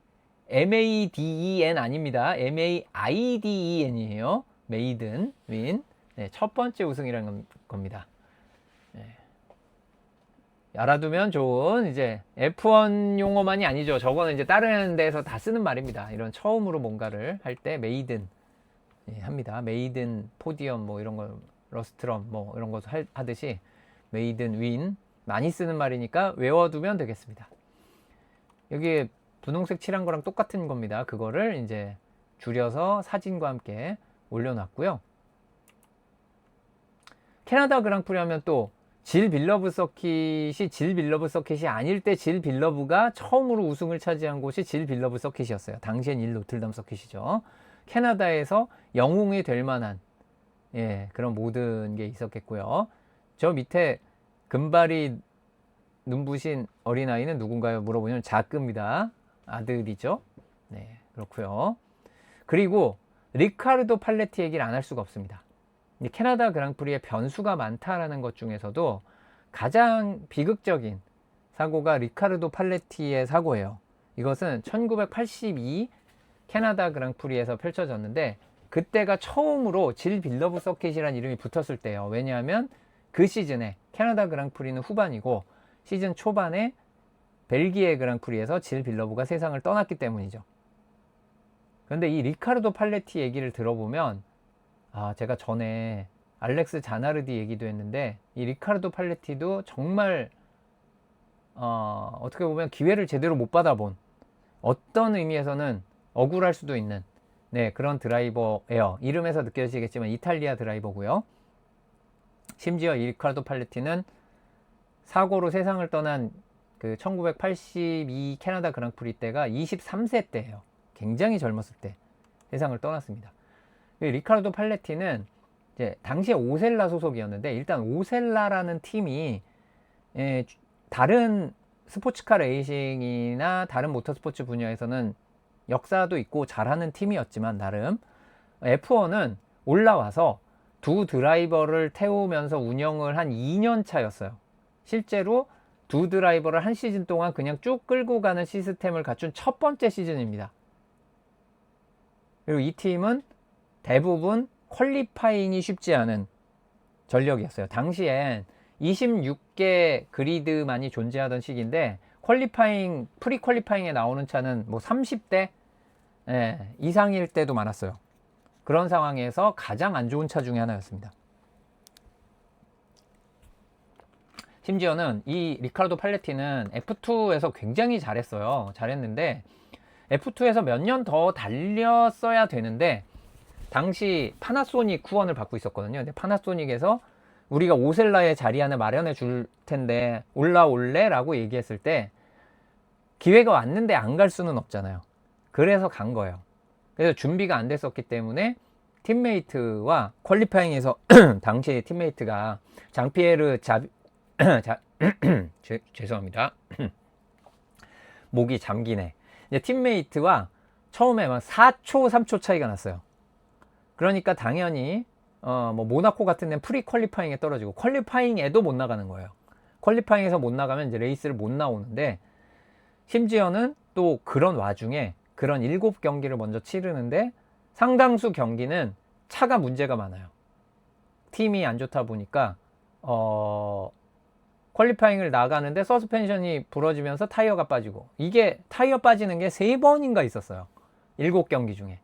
Speaker 1: M-A-D-E-N 아닙니다. M-A-I-D-E-N이에요. 메이든 윈. 네, 첫 번째 우승이라는 겁니다. 네. 알아두면 좋은 이제 F1 용어만이 아니죠. 저거는 이제 다른 데서 다 쓰는 말입니다. 이런 처음으로 뭔가를 할 때 메이든 합니다. 메이든 포디엄 뭐 이런 거 러스트럼 뭐 이런 거 하듯이 메이든 윈 많이 쓰는 말이니까 외워두면 되겠습니다. 여기 분홍색 칠한 거랑 똑같은 겁니다. 그거를 이제 줄여서 사진과 함께 올려놨고요. 캐나다 그랑프리 하면 또 질 빌러브 서킷이 질 빌러브 서킷이 아닐 때 질 빌러브가 처음으로 우승을 차지한 곳이 질 빌러브 서킷이었어요. 당시엔 1 노틀담 서킷이죠. 캐나다에서 영웅이 될 만한 그런 모든 게 있었겠고요. 저 밑에 금발이 눈부신 어린아이는 누군가요? 물어보면 자크입니다. 아들이죠. 네, 그렇고요. 그리고 리카르도 팔레티 얘기를 안 할 수가 없습니다. 캐나다 그랑프리에 변수가 많다라는 것 중에서도 가장 비극적인 사고가 리카르도 팔레티의 사고예요. 이것은 1982 캐나다 그랑프리에서 펼쳐졌는데 그때가 처음으로 질 빌러브 서킷이라는 이름이 붙었을 때예요. 왜냐하면 그 시즌에 캐나다 그랑프리는 후반이고 시즌 초반에 벨기에 그랑프리에서 질 빌러브가 세상을 떠났기 때문이죠. 그런데 이 리카르도 팔레티 얘기를 들어보면 제가 전에 알렉스 자나르디 얘기도 했는데 이 리카르도 팔레티도 정말 어떻게 보면 기회를 제대로 못 받아본 어떤 의미에서는 억울할 수도 있는 그런 드라이버예요. 이름에서 느껴지겠지만 이탈리아 드라이버고요. 심지어 이 리카르도 팔레티는 사고로 세상을 떠난 그 1982 캐나다 그랑프리 때가 23세 때예요. 굉장히 젊었을 때 세상을 떠났습니다. 리카르도 팔레티는 이제 당시에 오셀라 소속이었는데 일단 오셀라라는 팀이 다른 스포츠카 레이싱이나 다른 모터스포츠 분야에서는 역사도 있고 잘하는 팀이었지만 나름 F1은 올라와서 두 드라이버를 태우면서 운영을 한 2년 차였어요. 실제로 두 드라이버를 한 시즌 동안 그냥 쭉 끌고 가는 시스템을 갖춘 첫 번째 시즌입니다. 그리고 이 팀은 대부분 퀄리파잉이 쉽지 않은 전력이었어요. 당시엔 26개 그리드만이 존재하던 시기인데 프리 퀄리파잉에 나오는 차는 뭐 30대 예, 이상일 때도 많았어요. 그런 상황에서 가장 안 좋은 차 중에 하나였습니다. 심지어는 이 리카르도 팔레티는 F2에서 굉장히 잘했어요. 잘했는데 F2에서 몇 년 더 달렸어야 되는데 당시 파나소닉 후원을 받고 있었거든요. 근데 파나소닉에서 우리가 오셀라의 자리 하나 마련해 줄 텐데 올라올래? 라고 얘기했을 때 기회가 왔는데 안 갈 수는 없잖아요. 그래서 간 거예요. 그래서 준비가 안 됐었기 때문에 팀메이트와 퀄리파잉에서 당시 팀메이트가 장피에르 죄송합니다. 목이 잠기네. 이제 팀메이트와 처음에 막 4초, 3초 차이가 났어요. 그러니까 당연히 뭐 모나코 같은 데는 프리 퀄리파잉에 떨어지고 퀄리파잉에도 못 나가는 거예요. 퀄리파잉에서 못 나가면 이제 레이스를 못 나오는데 심지어는 또 그런 와중에 그런 7경기를 먼저 치르는데 상당수 경기는 차가 문제가 많아요. 팀이 안 좋다 보니까 퀄리파잉을 나가는데 서스펜션이 부러지면서 타이어가 빠지고 이게 타이어 빠지는 게 3번인가 있었어요. 7경기 중에.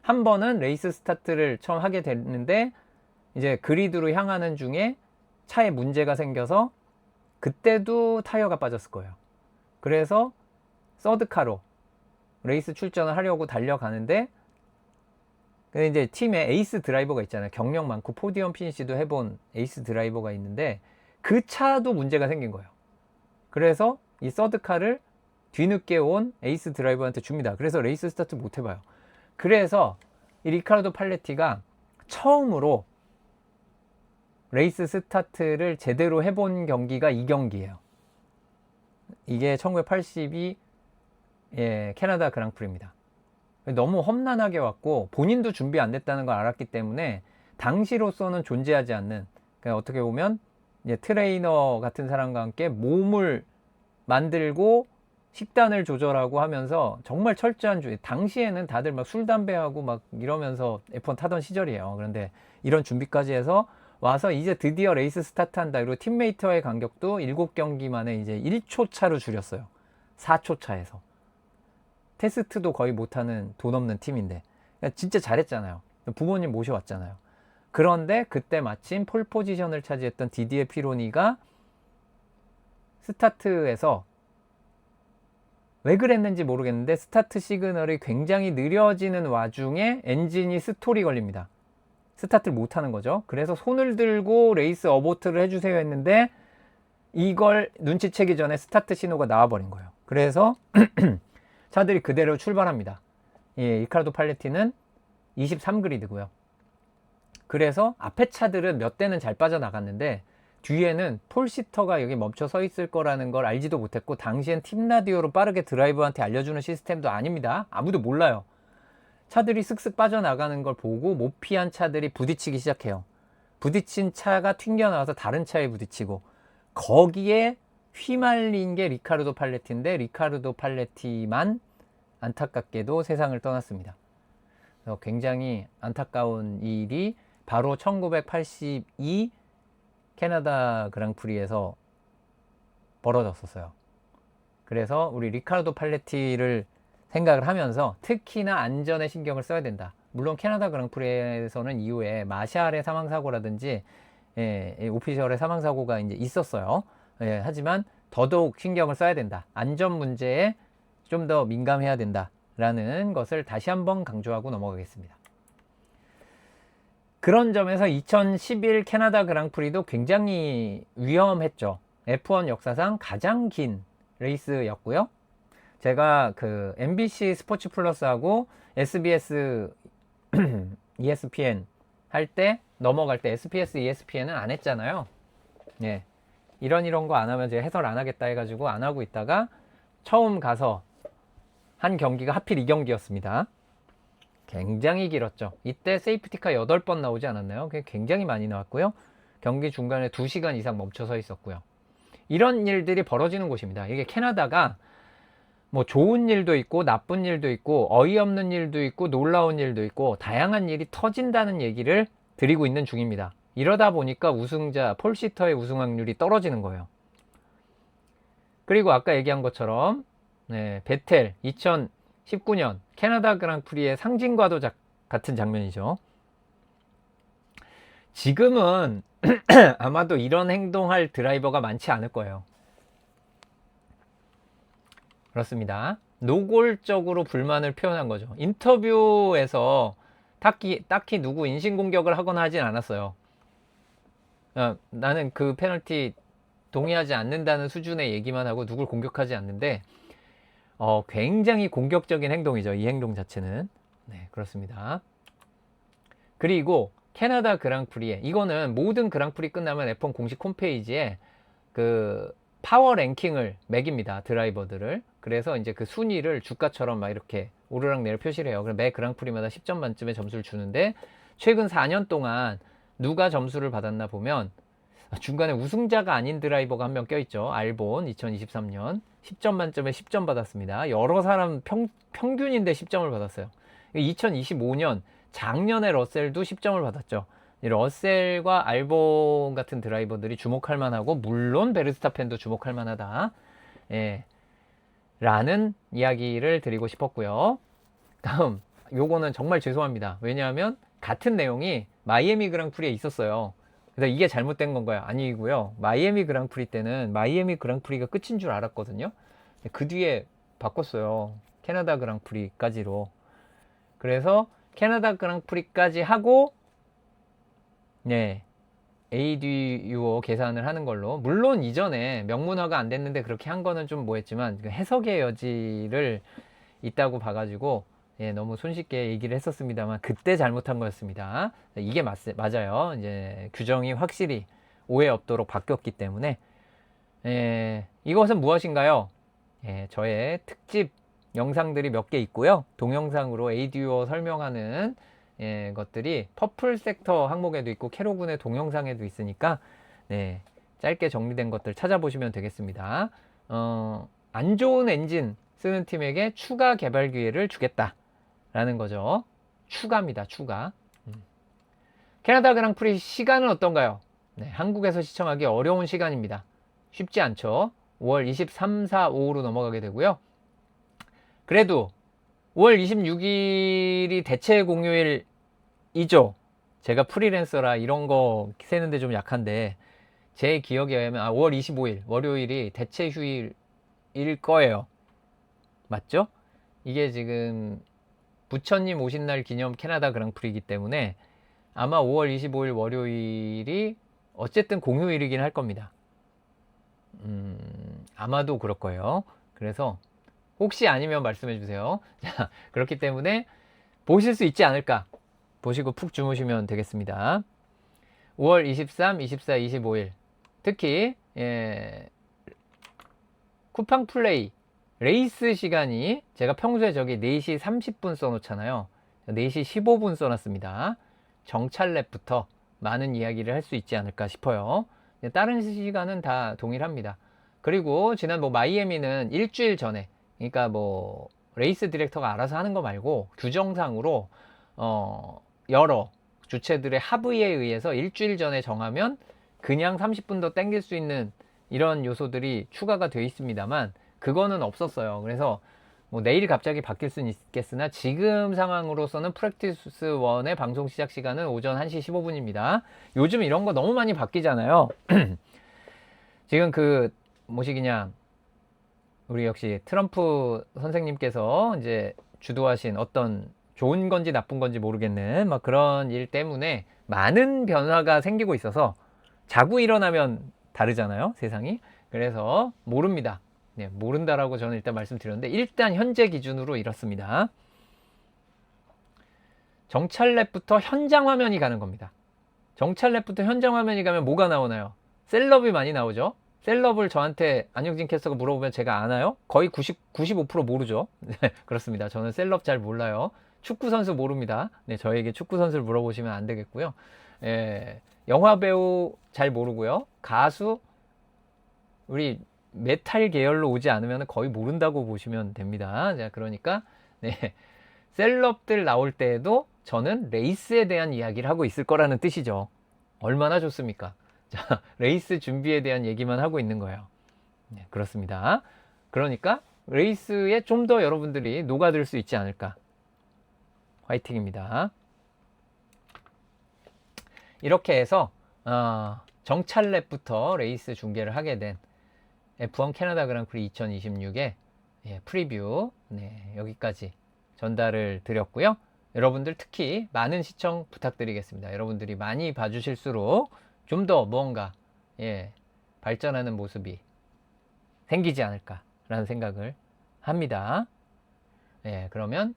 Speaker 1: 한 번은 레이스 스타트를 처음 하게 됐는데 이제 그리드로 향하는 중에 차에 문제가 생겨서 그때도 타이어가 빠졌을 거예요. 그래서 서드카로 레이스 출전을 하려고 달려가는데 근데 이제 팀에 에이스 드라이버가 있잖아요. 경력 많고 포디엄 피니시도 해본 에이스 드라이버가 있는데 그 차도 문제가 생긴 거예요. 그래서 이 서드카를 뒤늦게 온 에이스 드라이버한테 줍니다. 그래서 레이스 스타트 못 해봐요. 그래서 이 리카르도 팔레티가 처음으로 레이스 스타트를 제대로 해본 경기가 이 경기예요. 이게 1982 캐나다 그랑프리입니다. 너무 험난하게 왔고 본인도 준비 안 됐다는 걸 알았기 때문에 당시로서는 존재하지 않는, 그러니까 어떻게 보면 이제 트레이너 같은 사람과 함께 몸을 만들고 식단을 조절하고 하면서 정말 철저한 준비. 당시에는 다들 막 술 담배하고 막 이러면서 F1 타던 시절이에요. 그런데 이런 준비까지 해서 와서 이제 드디어 레이스 스타트한다. 그리고 팀메이트와의 간격도 7경기 만에 이제 1초 차로 줄였어요. 4초 차에서. 테스트도 거의 못하는 돈 없는 팀인데 진짜 잘했잖아요. 부모님 모셔왔잖아요. 그런데 그때 마침 폴 포지션을 차지했던 디디에 피로니가 스타트에서 왜 그랬는지 모르겠는데 스타트 시그널이 굉장히 느려지는 와중에 엔진이 스톨이 걸립니다. 스타트를 못하는 거죠. 그래서 손을 들고 레이스 어보트를 해주세요 했는데 이걸 눈치채기 전에 스타트 신호가 나와버린 거예요. 그래서 차들이 그대로 출발합니다. 리카르도 팔레티는 23그리드고요. 그래서 앞에 차들은 몇 대는 잘 빠져나갔는데 뒤에는 폴시터가 여기 멈춰 서 있을 거라는 걸 알지도 못했고 당시엔 팀 라디오로 빠르게 드라이버한테 알려주는 시스템도 아닙니다. 아무도 몰라요. 차들이 쓱쓱 빠져나가는 걸 보고 못 피한 차들이 부딪히기 시작해요. 부딪힌 차가 튕겨나와서 다른 차에 부딪히고 거기에 휘말린 게 리카르도 팔레티인데 리카르도 팔레티만 안타깝게도 세상을 떠났습니다. 그래서 굉장히 안타까운 일이 바로 1982 캐나다 그랑프리에서 벌어졌었어요. 그래서 우리 리카르도 팔레티를 생각을 하면서 특히나 안전에 신경을 써야 된다. 물론 캐나다 그랑프리에서는 이후에 마샬의 사망사고라든지 오피셜의 사망사고가 이제 있었어요. 하지만 더더욱 신경을 써야 된다. 안전 문제에 좀 더 민감해야 된다라는 것을 다시 한번 강조하고 넘어가겠습니다. 그런 점에서 2011 캐나다 그랑프리도 굉장히 위험했죠. F1 역사상 가장 긴 레이스였고요. 제가 그 MBC 스포츠 플러스하고 SBS ESPN 할 때 넘어갈 때 SBS ESPN은 안 했잖아요. 이런 거 안 하면 제가 해설 안 하겠다 해가지고 안 하고 있다가 처음 가서 한 경기가 하필 이 경기였습니다. 굉장히 길었죠. 이때 세이프티카 8번 나오지 않았나요? 굉장히 많이 나왔고요. 경기 중간에 2시간 이상 멈춰서 있었고요. 이런 일들이 벌어지는 곳입니다. 이게 캐나다가 뭐 좋은 일도 있고 나쁜 일도 있고 어이없는 일도 있고 놀라운 일도 있고 다양한 일이 터진다는 얘기를 드리고 있는 중입니다. 이러다 보니까 우승자 폴시터의 우승 확률이 떨어지는 거예요. 그리고 아까 얘기한 것처럼 베텔 2019년 캐나다 그랑프리의 상징과도 같은 장면이죠. 지금은 아마도 이런 행동할 드라이버가 많지 않을 거예요. 그렇습니다. 노골적으로 불만을 표현한 거죠. 인터뷰에서 딱히 누구 인신공격을 하거나 하진 않았어요. 나는 그 페널티 동의하지 않는다는 수준의 얘기만 하고 누굴 공격하지 않는데 굉장히 공격적인 행동이죠. 이 행동 자체는. 네, 그렇습니다. 그리고 캐나다 그랑프리에, 이거는 모든 그랑프리 끝나면 F1 공식 홈페이지에 그 파워 랭킹을 매깁니다. 드라이버들을. 그래서 이제 그 순위를 주가처럼 막 이렇게 오르락내리락 표시를 해요. 그럼 매 그랑프리마다 10점 만점의 점수를 주는데, 최근 4년 동안 누가 점수를 받았나 보면 중간에 우승자가 아닌 드라이버가 한 명 껴있죠. 알본 2023년 10점 만점에 10점 받았습니다. 여러 사람 평균인데 10점을 받았어요. 2025년 작년에 러셀도 10점을 받았죠. 러셀과 알본 같은 드라이버들이 주목할 만하고, 물론 베르스타펜도 주목할 만하다. 예, 라는 이야기를 드리고 싶었고요. 다음, 요거는 정말 죄송합니다. 왜냐하면 같은 내용이 마이애미 그랑프리에 있었어요. 그래서 이게 잘못된 건가요? 아니고요. 마이애미 그랑프리 때는 마이애미 그랑프리가 끝인 줄 알았거든요. 그 뒤에 바꿨어요. 캐나다 그랑프리까지로. 그래서 캐나다 그랑프리까지 하고, 네, ADUO 계산을 하는 걸로. 물론 이전에 명문화가 안 됐는데 그렇게 한 거는 좀 뭐했지만, 해석의 여지를 있다고 봐가지고 너무 손쉽게 얘기를 했었습니다만, 그때 잘못한 거였습니다. 이게 맞아요. 이제 규정이 확실히 오해 없도록 바뀌었기 때문에. 이것은 무엇인가요? 저의 특집 영상들이 몇 개 있고요. 동영상으로 ADUO 설명하는 것들이 퍼플 섹터 항목에도 있고 캐로군의 동영상에도 있으니까, 네, 짧게 정리된 것들 찾아보시면 되겠습니다. 안 좋은 엔진 쓰는 팀에게 추가 개발 기회를 주겠다 라는 거죠. 추가입니다. 추가. 캐나다 그랑프리 시간은 어떤가요? 네, 한국에서 시청하기 어려운 시간입니다. 쉽지 않죠. 5월 23, 4, 5로 넘어가게 되고요. 그래도 5월 26일이 대체 공휴일이죠. 제가 프리랜서라 이런 거 세는데 좀 약한데, 제 기억에 의하면 5월 25일 월요일이 대체 휴일일 거예요. 맞죠? 이게 지금 부처님 오신 날 기념 캐나다 그랑프리이기 때문에 아마 5월 25일 월요일이 어쨌든 공휴일이긴 할 겁니다. 아마도 그럴 거예요. 그래서 혹시 아니면 말씀해 주세요. 자, 그렇기 때문에 보실 수 있지 않을까. 보시고 푹 주무시면 되겠습니다. 5월 23, 24, 25일 특히 쿠팡 플레이 레이스 시간이, 제가 평소에 저기 4시 30분 써놓잖아요. 4시 15분 써놨습니다. 정찰랩부터 많은 이야기를 할 수 있지 않을까 싶어요. 다른 시간은 다 동일합니다. 그리고 지난 마이애미는 일주일 전에, 그러니까 레이스 디렉터가 알아서 하는 거 말고 규정상으로 여러 주체들의 합의에 의해서 일주일 전에 정하면 그냥 30분 더 땡길 수 있는 이런 요소들이 추가가 되어 있습니다만, 그거는 없었어요. 그래서 내일 갑자기 바뀔 수는 있겠으나 지금 상황으로서는 프랙티스 1의 방송 시작 시간은 오전 1시 15분입니다. 요즘 이런 거 너무 많이 바뀌잖아요. 지금 뭐시기냐, 우리 역시 트럼프 선생님께서 이제 주도하신 어떤 좋은 건지 나쁜 건지 모르겠는 막 그런 일 때문에 많은 변화가 생기고 있어서 자고 일어나면 다르잖아요, 세상이. 그래서 모릅니다. 네, 모른다라고 저는 일단 말씀드렸는데, 일단 현재 기준으로 이렇습니다. 정찰랩부터 현장 화면이 가는 겁니다. 정찰랩부터 현장 화면이 가면 뭐가 나오나요? 셀럽이 많이 나오죠. 셀럽을 저한테 안영진 캐스터가 물어보면 제가 아나요? 거의 95% 모르죠. 네, 그렇습니다. 저는 셀럽 잘 몰라요. 축구 선수 모릅니다. 네, 저에게 축구 선수를 물어보시면 안 되겠고요. 영화 배우 잘 모르고요. 가수, 우리 메탈 계열로 오지 않으면 거의 모른다고 보시면 됩니다. 자, 그러니까 셀럽들 나올 때에도 저는 레이스에 대한 이야기를 하고 있을 거라는 뜻이죠. 얼마나 좋습니까? 자, 레이스 준비에 대한 얘기만 하고 있는 거예요. 네, 그렇습니다. 그러니까 레이스에 좀 더 여러분들이 녹아들 수 있지 않을까. 화이팅입니다. 이렇게 해서 정찰랩부터 레이스 중계를 하게 된 F1 캐나다 그랑프리 2026의 프리뷰 여기까지 전달을 드렸고요. 여러분들 특히 많은 시청 부탁드리겠습니다. 여러분들이 많이 봐주실수록 좀 더 무언가 발전하는 모습이 생기지 않을까라는 생각을 합니다. 그러면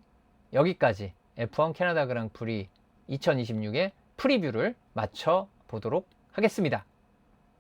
Speaker 1: 여기까지 F1 캐나다 그랑프리 2026의 프리뷰를 마쳐 보도록 하겠습니다.